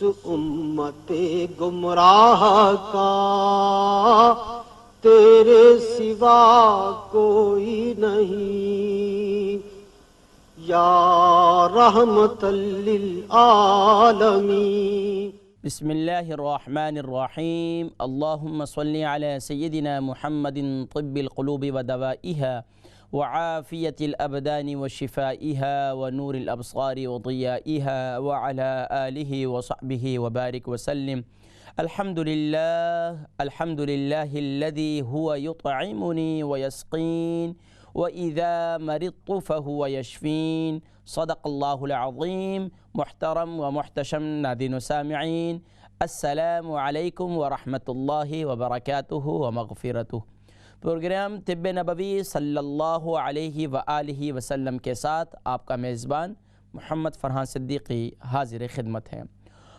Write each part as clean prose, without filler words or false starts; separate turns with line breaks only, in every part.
امت گمراہ کا تیرے سوا کوئی نہیں، یا رحمت للعالمین۔
بسم اللہ الرحمن الرحیم، اللہم صلی علی سیدنا محمد طب القلوب ودوائها وعافیت الابدان وشفائها ونور الابصار وضیائها وعلى آلہ وصحبہ وبارک وسلم۔ الحمد للہ الذی هو یطعمنی ویسقین وَإِذَا مَرِضْتُ فَهُوَ يَشْفِينِ۔ صدق اللہ العظیم۔ محترم و محتشم ناظرین و سامعین، السلام علیکم ورحمۃ اللہ وبرکاتہ ومغفرتہ۔ پروگرام طب نبوی صلی اللہ علیہ وآلہ وسلم کے ساتھ آپ کا میزبان محمد فرحان صدیقی حاضر خدمت ہے۔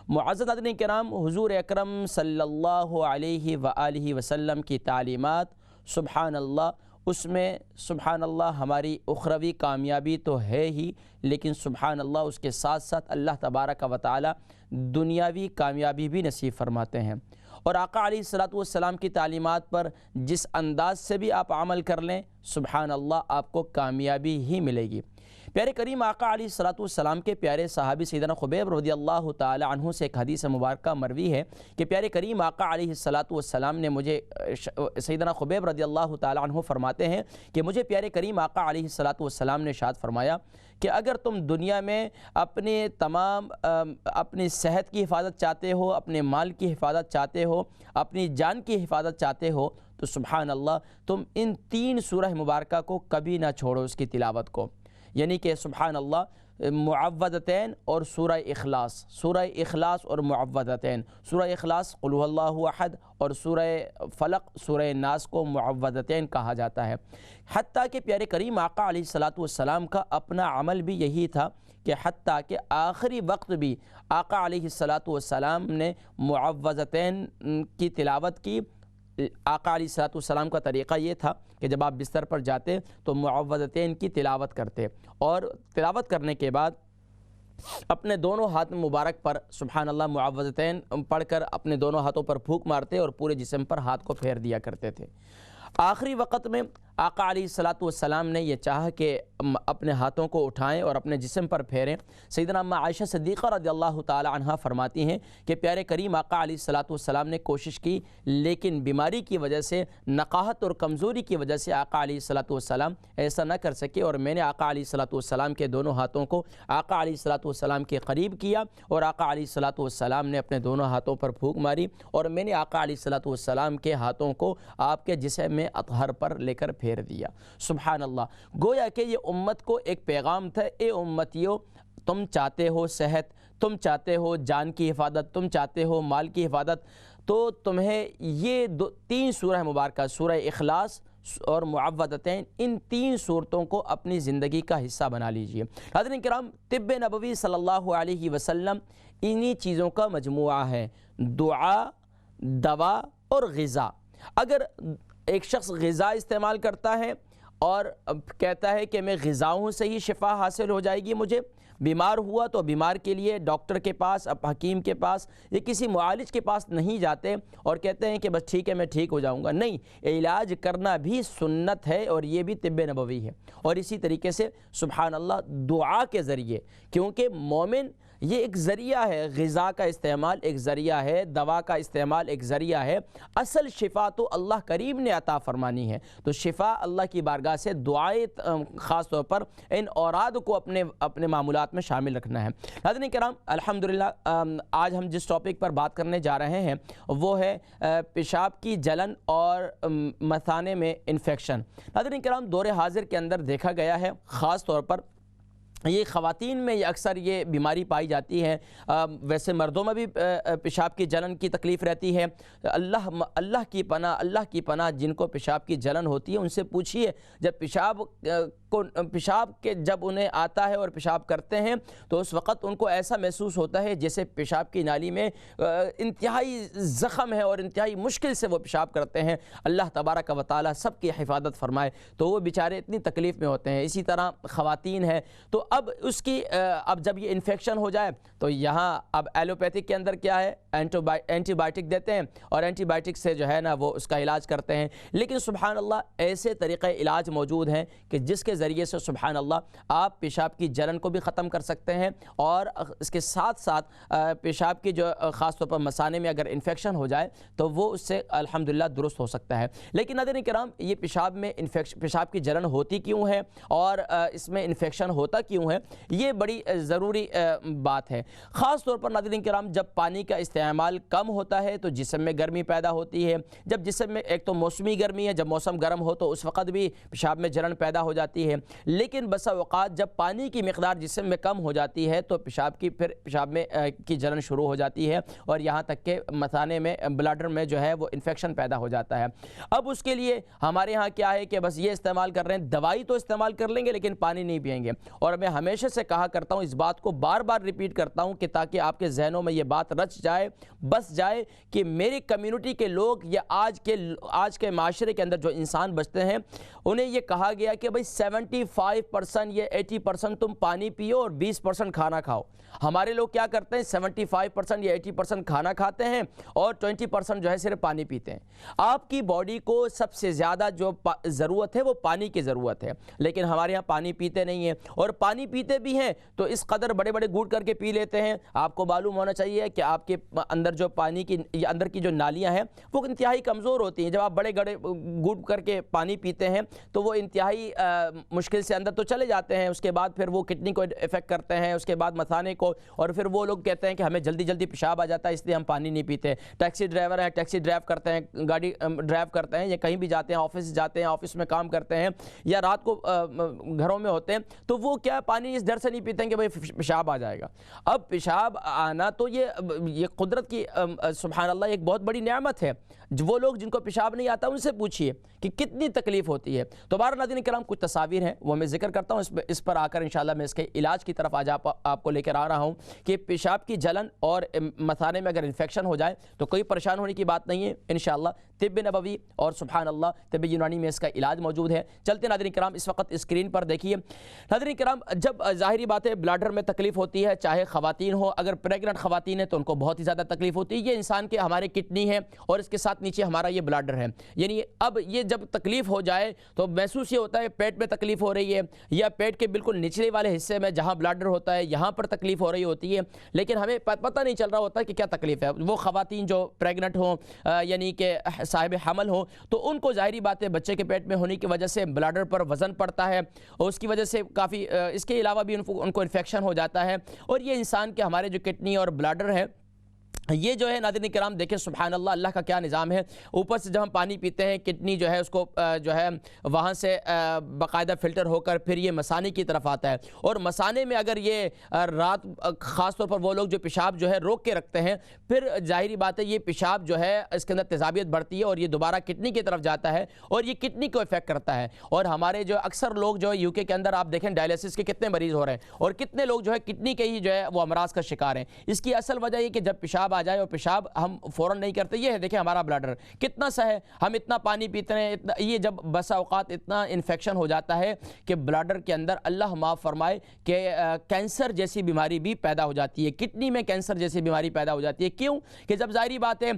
معزز ناظرین کرام، حضور اکرم صلی اللہ علیہ وآلہ وسلم کی تعلیمات سبحان اللہ، اس میں سبحان اللہ ہماری اخروی کامیابی تو ہے ہی، لیکن سبحان اللہ اس کے ساتھ ساتھ اللہ تبارک و تعالی دنیاوی کامیابی بھی نصیب فرماتے ہیں۔ اور آقا علیہ السلام کی تعلیمات پر جس انداز سے بھی آپ عمل کر لیں سبحان اللہ آپ کو کامیابی ہی ملے گی۔ پیارے کریم آقا علیہ السلام کے پیارے صحابی سیدنا خبیب رضی اللہ تعالی عنہ سے ایک حدیث مبارکہ مروی ہے کہ پیارے کریم آقا علیہ السلام نے مجھے، سیدنا خبیب رضی اللہ تعالی عنہ فرماتے ہیں کہ مجھے پیارے کریم آقا علیہ السلام نے ارشاد فرمایا کہ اگر تم دنیا میں اپنی صحت کی حفاظت چاہتے ہو، اپنے مال کی حفاظت چاہتے ہو، اپنی جان کی حفاظت چاہتے ہو تو سبحان اللہ تم ان 3 سورہ مبارکہ کو کبھی نہ چھوڑو، اس کی تلاوت کو، یعنی کہ سبحان اللہ معوذتین اور سورہ اخلاص اور معوذتین، سورہ اخلاص قل هو اللہ احد اور سورہ فلق سورہ ناس کو معوذتین کہا جاتا ہے۔ حتیٰ کہ پیارے کریم آقا علیہ السلام کا اپنا عمل بھی یہی تھا کہ حتیٰ کہ آخری وقت بھی آقا علیہ السلام نے معوذتین کی تلاوت کی۔ آقا علیہ السلام کا طریقہ یہ تھا کہ جب آپ بستر پر جاتے تو معوذتین کی تلاوت کرتے اور تلاوت کرنے کے بعد اپنے دونوں ہاتھ مبارک پر سبحان اللہ معوذتین پڑھ کر اپنے دونوں ہاتھوں پر پھونک مارتے اور پورے جسم پر ہاتھ کو پھیر دیا کرتے تھے۔ آخری وقت میں آقا علیہ السلام نے یہ چاہا کہ اپنے ہاتھوں کو اٹھائیں اور اپنے جسم پر پھیریں۔ سیدنا اما عائشہ صدیقہ رضی اللہ تعالی عنہ فرماتی ہیں کہ پیارے کریم آقا علیہ السلام نے کوشش کی، لیکن بیماری کی وجہ سے، نقاہت اور کمزوری کی وجہ سے آقا علیہ السلام ایسا نہ کر سکے، اور میں نے آقا علیہ السلام کے دونوں ہاتھوں کو آقا علیہ السلام کے قریب کیا اور آقا علیہ السلام نے اپنے دونوں ہاتھوں پر پھونک ماری اور میں نے آقا علیہ السلام کے ہاتھوں کو آپ کے جسم میں اطہر پر لے کر پھیر دیا۔ سبحان اللہ، گویا کہ یہ امت کو ایک پیغام تھا، اے امتیو، تم چاہتے ہو صحت، تم چاہتے ہو جان کی حفاظت، تم چاہتے ہو مال کی حفاظت، تو تمہیں یہ 3 سورہ مبارکہ سورہ اخلاص اور معوذتین، ان 3 صورتوں کو اپنی زندگی کا حصہ بنا لیجئے۔ حضرات کرام، طب نبوی صلی اللہ علیہ وسلم انہی چیزوں کا مجموعہ ہے، دعا، دوا اور غذا۔ اگر ایک شخص غذا استعمال کرتا ہے اور کہتا ہے کہ میں غذاؤں سے ہی شفا حاصل ہو جائے گی، مجھے بیمار ہوا تو بیمار کے لیے ڈاکٹر کے پاس، حکیم کے پاس یا کسی معالج کے پاس نہیں جاتے اور کہتے ہیں کہ بس ٹھیک ہے میں ٹھیک ہو جاؤں گا، نہیں، علاج کرنا بھی سنت ہے اور یہ بھی طب نبوی ہے۔ اور اسی طریقے سے سبحان اللہ دعا کے ذریعے، کیونکہ مومن یہ ایک ذریعہ ہے، غذا کا استعمال ایک ذریعہ ہے، دوا کا استعمال ایک ذریعہ ہے، اصل شفا تو اللہ کریم نے عطا فرمانی ہے۔ تو شفا اللہ کی بارگاہ سے دعائیں خاص طور پر ان اوراد کو اپنے معمولات میں شامل رکھنا ہے۔ ناظرین کرام، الحمدللہ آج ہم جس ٹاپک پر بات کرنے جا رہے ہیں وہ ہے پیشاب کی جلن اور مثانے میں انفیکشن۔ ناظرین کرام، دور حاضر کے اندر دیکھا گیا ہے، خاص طور پر یہ خواتین میں اکثر یہ بیماری پائی جاتی ہے، ویسے مردوں میں بھی پیشاب کی جلن کی تکلیف رہتی ہے۔ اللہ کی پناہ جن کو پیشاب کی جلن ہوتی ہے ان سے پوچھیے، جب پیشاب کو پیشاب کے جب انہیں آتا ہے اور پیشاب کرتے ہیں تو اس وقت ان کو ایسا محسوس ہوتا ہے جیسے پیشاب کی نالی میں انتہائی زخم ہے اور انتہائی مشکل سے وہ پیشاب کرتے ہیں۔ اللہ تبارک و تعالی سب کی حفاظت فرمائے، تو وہ بیچارے اتنی تکلیف میں ہوتے ہیں۔ اسی طرح خواتین ہیں تو اب اس کی اب جب یہ انفیکشن ہو جائے تو یہاں اب ایلوپیتھک کے اندر کیا ہے، اینٹی بائیوٹک دیتے ہیں اور اینٹی بائیوٹک سے جو ہے نا وہ اس کا علاج کرتے ہیں، لیکن سبحان اللہ ایسے طریقے علاج موجود ہیں کہ جس کے ذریعے سے سبحان اللہ آپ پیشاب کی جلن کو بھی ختم کر سکتے ہیں، اور اس کے ساتھ ساتھ پیشاب کی جو خاص طور پر مثانے میں اگر انفیکشن ہو جائے تو وہ اس سے الحمدللہ درست ہو سکتا ہے۔ لیکن ناظرین کرام، یہ پیشاب میں پیشاب کی جلن ہوتی کیوں ہے اور اس میں انفیکشن ہوتا کیوں ہے، یہ بڑی ضروری بات ہے۔ خاص طور پر ناظرین کرام، جب پانی کا استعمال کم ہوتا ہے تو جسم میں گرمی پیدا ہوتی ہے۔ جب جسم میں ایک تو موسمی گرمی ہے، جب موسم گرم ہو تو اس وقت بھی پیشاب میں جلن پیدا ہو جاتی ہے، لیکن بسا اوقات جب پانی کی مقدار جسم میں کم ہو جاتی ہے تو پیشاب میں کی جلن شروع ہو جاتی ہے، اور یہاں تک کہ مثانے میں بلاڈر میں جو ہے وہ انفیکشن پیدا ہو جاتا ہے۔ اب اس کے لیے ہمارے ہاں کیا ہے کہ بس یہ استعمال کر رہے ہیں، دوائی تو استعمال کر لیں گے لیکن پانی نہیں پئیں گے، اور میں ہمیشہ سے کہا کرتا ہوں، اس بات کو بار بار ریپیٹ کرتا ہوں کہ تاکہ آپ کے ذہنوں میں یہ بات رچ جائے، بس جائے کہ میری کمیونٹی کے لوگ یا آج کے معاشرے کے اندر جو انسان بچتے ہیں انہیں یہ کہا گیا کہ بھئی 75% یا 80% تم پانی پیو اور 20% کھانا کھاؤ۔ ہمارے لوگ کیا کرتے ہیں، 75% یا 80% کھانا کھاتے ہیں اور 20% جو ہے صرف پانی پیتے ہیں۔ آپ کی باڈی کو سب سے زیادہ جو ضرورت ہے وہ پانی کی ضرورت ہے، لیکن ہمارے یہاں پانی پیتے نہیں ہیں، اور پانی پیتے بھی ہیں تو اس قدر بڑے بڑے گھونٹ کر کے پی لیتے ہیں۔ آپ کو معلوم ہونا چاہیے کہ آپ کے اندر جو پانی کی اندر کی جو نالیاں ہیں وہ انتہائی کمزور ہوتی ہیں۔ جب آپ بڑے بڑے گھونٹ کر کے پانی پیتے ہیں تو وہ انتہائی مشکل سے اندر تو چلے جاتے ہیں، اس کے بعد پھر وہ کڈنی کو افیکٹ کرتے ہیں، اس کے بعد مثانے کو، اور پھر وہ لوگ کہتے ہیں کہ ہمیں جلدی جلدی پیشاب آ جاتا ہے اس لیے ہم پانی نہیں پیتے۔ ٹیکسی ڈرائیور ہیں، ٹیکسی ڈرائیو کرتے ہیں، گاڑی ڈرائیو کرتے ہیں، یا کہیں بھی جاتے ہیں، آفس جاتے ہیں، آفس میں کام کرتے ہیں، یا رات کو گھروں میں ہوتے ہیں، تو وہ کیا پانی اس ڈر سے نہیں پیتے ہیں کہ بھئی پیشاب آ جائے گا۔ اب پیشاب آنا تو یہ قدرت کی سبحان اللہ ایک بہت بڑی نعمت ہے۔ وہ لوگ جن کو پیشاب نہیں آتا ان سے پوچھئے کہ کتنی تکلیف ہوتی ہے۔ تو بہرحال ناظرین کرام، کچھ تصاویر ہیں وہ میں ذکر کرتا ہوں، اس پر آ کر انشاءاللہ میں اس کے علاج کی طرف آج آپ کو لے کر آ رہا ہوں کہ پیشاب کی جلن اور مثانے میں اگر انفیکشن ہو جائے تو کوئی پریشان ہونے کی بات نہیں ہے، انشاءاللہ طب نبوی اور سبحان اللہ طب یونانی میں اس کا علاج موجود ہے۔ چلتے ناظرین کرام، اس وقت اسکرین پر دیکھیے ناظرین کرام، جب ظاہری بات ہے بلاڈر میں تکلیف ہوتی ہے، چاہے خواتین ہو، اگر پریگننٹ خواتین ہیں تو ان کو بہت ہی زیادہ تکلیف ہوتی ہے۔ یہ انسان کے ہمارے کڈنی ہے اور اس کے ساتھ نیچے ہمارا یہ بلاڈر ہے، یعنی اب یہ جب تکلیف ہو جائے تو محسوس یہ ہوتا ہے پیٹ میں تکلیف ہو رہی ہے، یا پیٹ کے بالکل نچلے والے حصے میں جہاں بلاڈر ہوتا ہے یہاں پر تکلیف ہو رہی ہوتی ہے، لیکن ہمیں پتہ نہیں چل رہا ہوتا کہ کیا تکلیف ہے۔ وہ خواتین جو پریگننٹ ہوں یعنی کہ صاحب حمل ہوں تو ان کو ظاہری بات ہے بچے کے پیٹ میں ہونے کی وجہ سے بلاڈر پر وزن پڑتا ہے اور اس کی وجہ سے کافی اس کے علاوہ بھی ان کو انفیکشن ہو جاتا ہے، اور یہ انسان کے ہمارے جو کڈنی اور بلاڈر ہے یہ جو ہے ناظرین کرام دیکھیں سبحان اللہ، اللہ کا کیا نظام ہے۔ اوپر سے جب ہم پانی پیتے ہیں کڈنی جو ہے اس کو جو ہے وہاں سے باقاعدہ فلٹر ہو کر پھر یہ مثانے کی طرف آتا ہے، اور مثانے میں اگر یہ رات خاص طور پر وہ لوگ جو پیشاب جو ہے روک کے رکھتے ہیں، پھر ظاہری بات ہے یہ پیشاب جو ہے اس کے اندر تیزابیت بڑھتی ہے اور یہ دوبارہ کڈنی کی طرف جاتا ہے اور یہ کڈنی کو افیکٹ کرتا ہے۔ اور ہمارے جو اکثر لوگ جو یو کے اندر آپ دیکھیں ڈائلیسس کے کتنے مریض ہو رہے ہیں، اور کتنے لوگ جو ہے کڈنی کے ہی جو ہے وہ امراض کا شکار ہیں۔ اس کی اصل وجہ یہ کہ جب پیشاب آ جائے اور پیشاب ہم فوراً نہیں کرتے، یہ ہے دیکھیں ہمارا بلاڈر کتنا سا ہے، ہم اتنا پانی پیتے ہیں، یہ جب بسا اوقات اتنا انفیکشن ہو جاتا ہے کہ بلاڈر کے اندر اللہ معاف فرمائے کہ کینسر جیسی بیماری بھی پیدا ہو جاتی ہے، کڈنی میں کینسر جیسی بیماری پیدا ہو جاتی ہے۔ کیوں کہ جب ظاہری بات ہے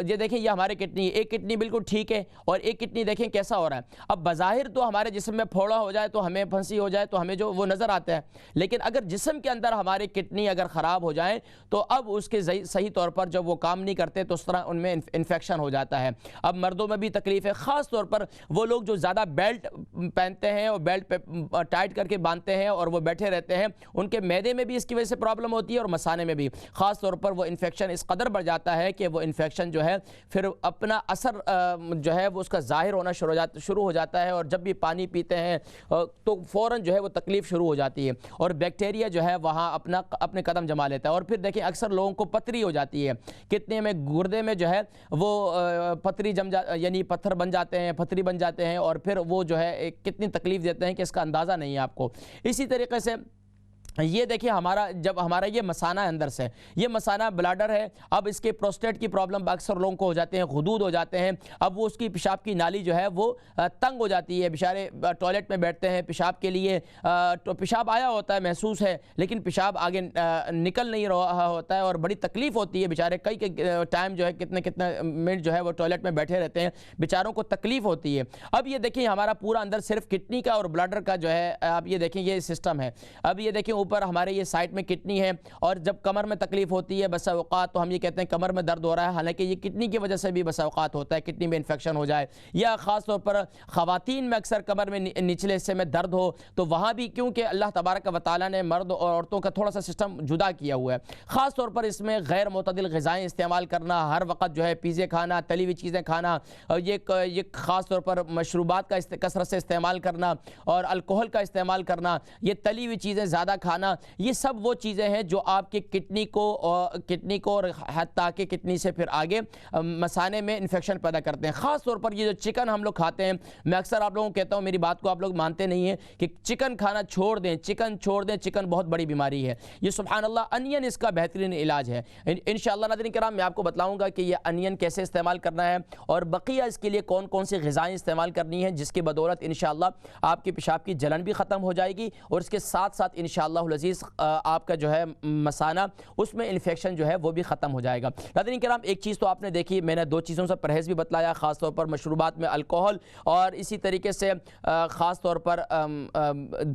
یہ دیکھیں یہ ہمارے کڈنی، ایک کڈنی بالکل ٹھیک ہے اور ایک کڈنی دیکھیں کیسا ہو رہا ہے۔ اب بظاہر تو ہمارے جسم میں پھوڑا ہو جائے تو ہمیں پھنسی ہو جائے تو ہمیں جو وہ نظر آتا ہے، لیکن اگر جسم کے اندر ہمارے کڈنی اگر خراب ہو جائیں تو اب اس کے صحیح طور پر جب وہ کام نہیں کرتے تو اس طرح ان میں انفیکشن ہو جاتا ہے۔ اب مردوں میں بھی تکلیف ہے، خاص طور پر وہ لوگ جو زیادہ بیلٹ پہنتے ہیں اور بیلٹ پہ ٹائٹ کر کے باندھتے ہیں اور وہ بیٹھے رہتے ہیں، ان کے معدے میں بھی اس کی وجہ سے پرابلم ہوتی ہے اور مثانے میں بھی خاص طور پر وہ انفیکشن اس قدر بڑھ جاتا ہے کہ وہ انفیکشن جو ہے پھر اپنا اثر جو ہے وہ اس کا ظاہر ہونا شروع ہو جاتا ہے، اور جب بھی پانی پیتے ہیں تو فوراً جو ہے وہ تکلیف شروع ہو جاتی ہے اور بیکٹیریا جو ہے وہاں اپنے قدم جما لیتا ہے، اور پھر دیکھیں اکثر لوگوں کو پتری ہو جاتی ہے، کتنے میں گردے میں جو ہے وہ پتھری یعنی پتھر بن جاتے ہیں، پتھری بن جاتے ہیں، اور پھر وہ جو ہے کتنی تکلیف دیتے ہیں کہ اس کا اندازہ نہیں ہے آپ کو۔ اسی طریقے سے یہ دیکھیں جب ہمارا یہ مثانہ ہے اندر سے، یہ مثانہ بلاڈر ہے، اب اس کے پروسٹیٹ کی پرابلم اکثر لوگوں کو ہو جاتے ہیں، غدود ہو جاتے ہیں، اب وہ اس کی پیشاب کی نالی جو ہے وہ تنگ ہو جاتی ہے، بیچارے ٹوائلٹ میں بیٹھتے ہیں پیشاب کے لیے، پیشاب آیا ہوتا ہے، محسوس ہے، لیکن پیشاب آگے نکل نہیں رہا ہوتا ہے اور بڑی تکلیف ہوتی ہے، بیچارے کئی ٹائم جو ہے کتنے منٹ جو ہے وہ ٹوائلٹ میں بیٹھے رہتے ہیں، بیچاروں کو تکلیف ہوتی ہے۔ اب یہ دیکھیں ہمارا پورا اندر صرف کڈنی کا اور بلاڈر کا جو ہے آپ یہ دیکھیں یہ سسٹم ہے۔ اب یہ دیکھیں اوپر ہمارے یہ سائٹ میں کڈنی ہے، اور جب کمر میں تکلیف ہوتی ہے بسا اوقات تو ہم یہ کہتے ہیں کمر میں درد ہو رہا ہے، حالانکہ یہ کڈنی کی وجہ سے بھی بسا اوقات ہوتا ہے، کڈنی میں انفیکشن ہو جائے، یا خاص طور پر خواتین میں اکثر کمر میں نچلے حصے میں درد ہو تو وہاں بھی، کیونکہ اللہ تبارک و تعالیٰ نے مرد اور عورتوں کا تھوڑا سا سسٹم جدا کیا ہوا ہے، خاص طور پر اس میں غیر معتدل غذائیں استعمال کرنا، ہر وقت جو ہے پیزے کھانا، تلی ہوئی چیزیں کھانا، اور یہ خاص طور پر مشروبات کا کثرت سے استعمال کرنا اور الکحل کا استعمال کرنا، یہ تلی ہوئی چیزیں زیادہ کھانا، یہ سب وہ چیزیں ہیں جو آپ کے کڈنی کو اور حتیٰ کہ کڈنی سے پھر آگے مثانے میں انفیکشن پیدا کرتے ہیں۔ خاص طور پر یہ جو چکن ہم لوگ کھاتے ہیں، میں اکثر آپ لوگوں کو کہتا ہوں، میری بات کو آپ لوگ مانتے نہیں ہیں، کہ چکن کھانا چھوڑ دیں، چکن چھوڑ دیں، چکن بہت بڑی بیماری ہے یہ، سبحان اللہ۔ انین اس کا بہترین علاج ہے انشاءاللہ۔ ناظرین کرام میں آپ کو بتلاؤں گا کہ یہ انین کیسے استعمال کرنا ہے اور بقیہ اس کے لیے کون کون سی غذائیں استعمال کرنی ہیں، جس کی بدولت انشاءاللہ آپ کی پیشاب کی جلن بھی ختم ہو جائے گی، اور اس کے ساتھ ساتھ انشاءاللہ العزیز آپ کا جو ہے مثانہ، اس میں انفیکشن جو ہے وہ بھی ختم ہو جائے گا۔ ناظرین کرام ایک چیز تو آپ نے دیکھی، میں نے دو چیزوں سے پرہیز بھی بتلایا، خاص طور پر مشروبات میں الکحل، اور اسی طریقے سے خاص طور پر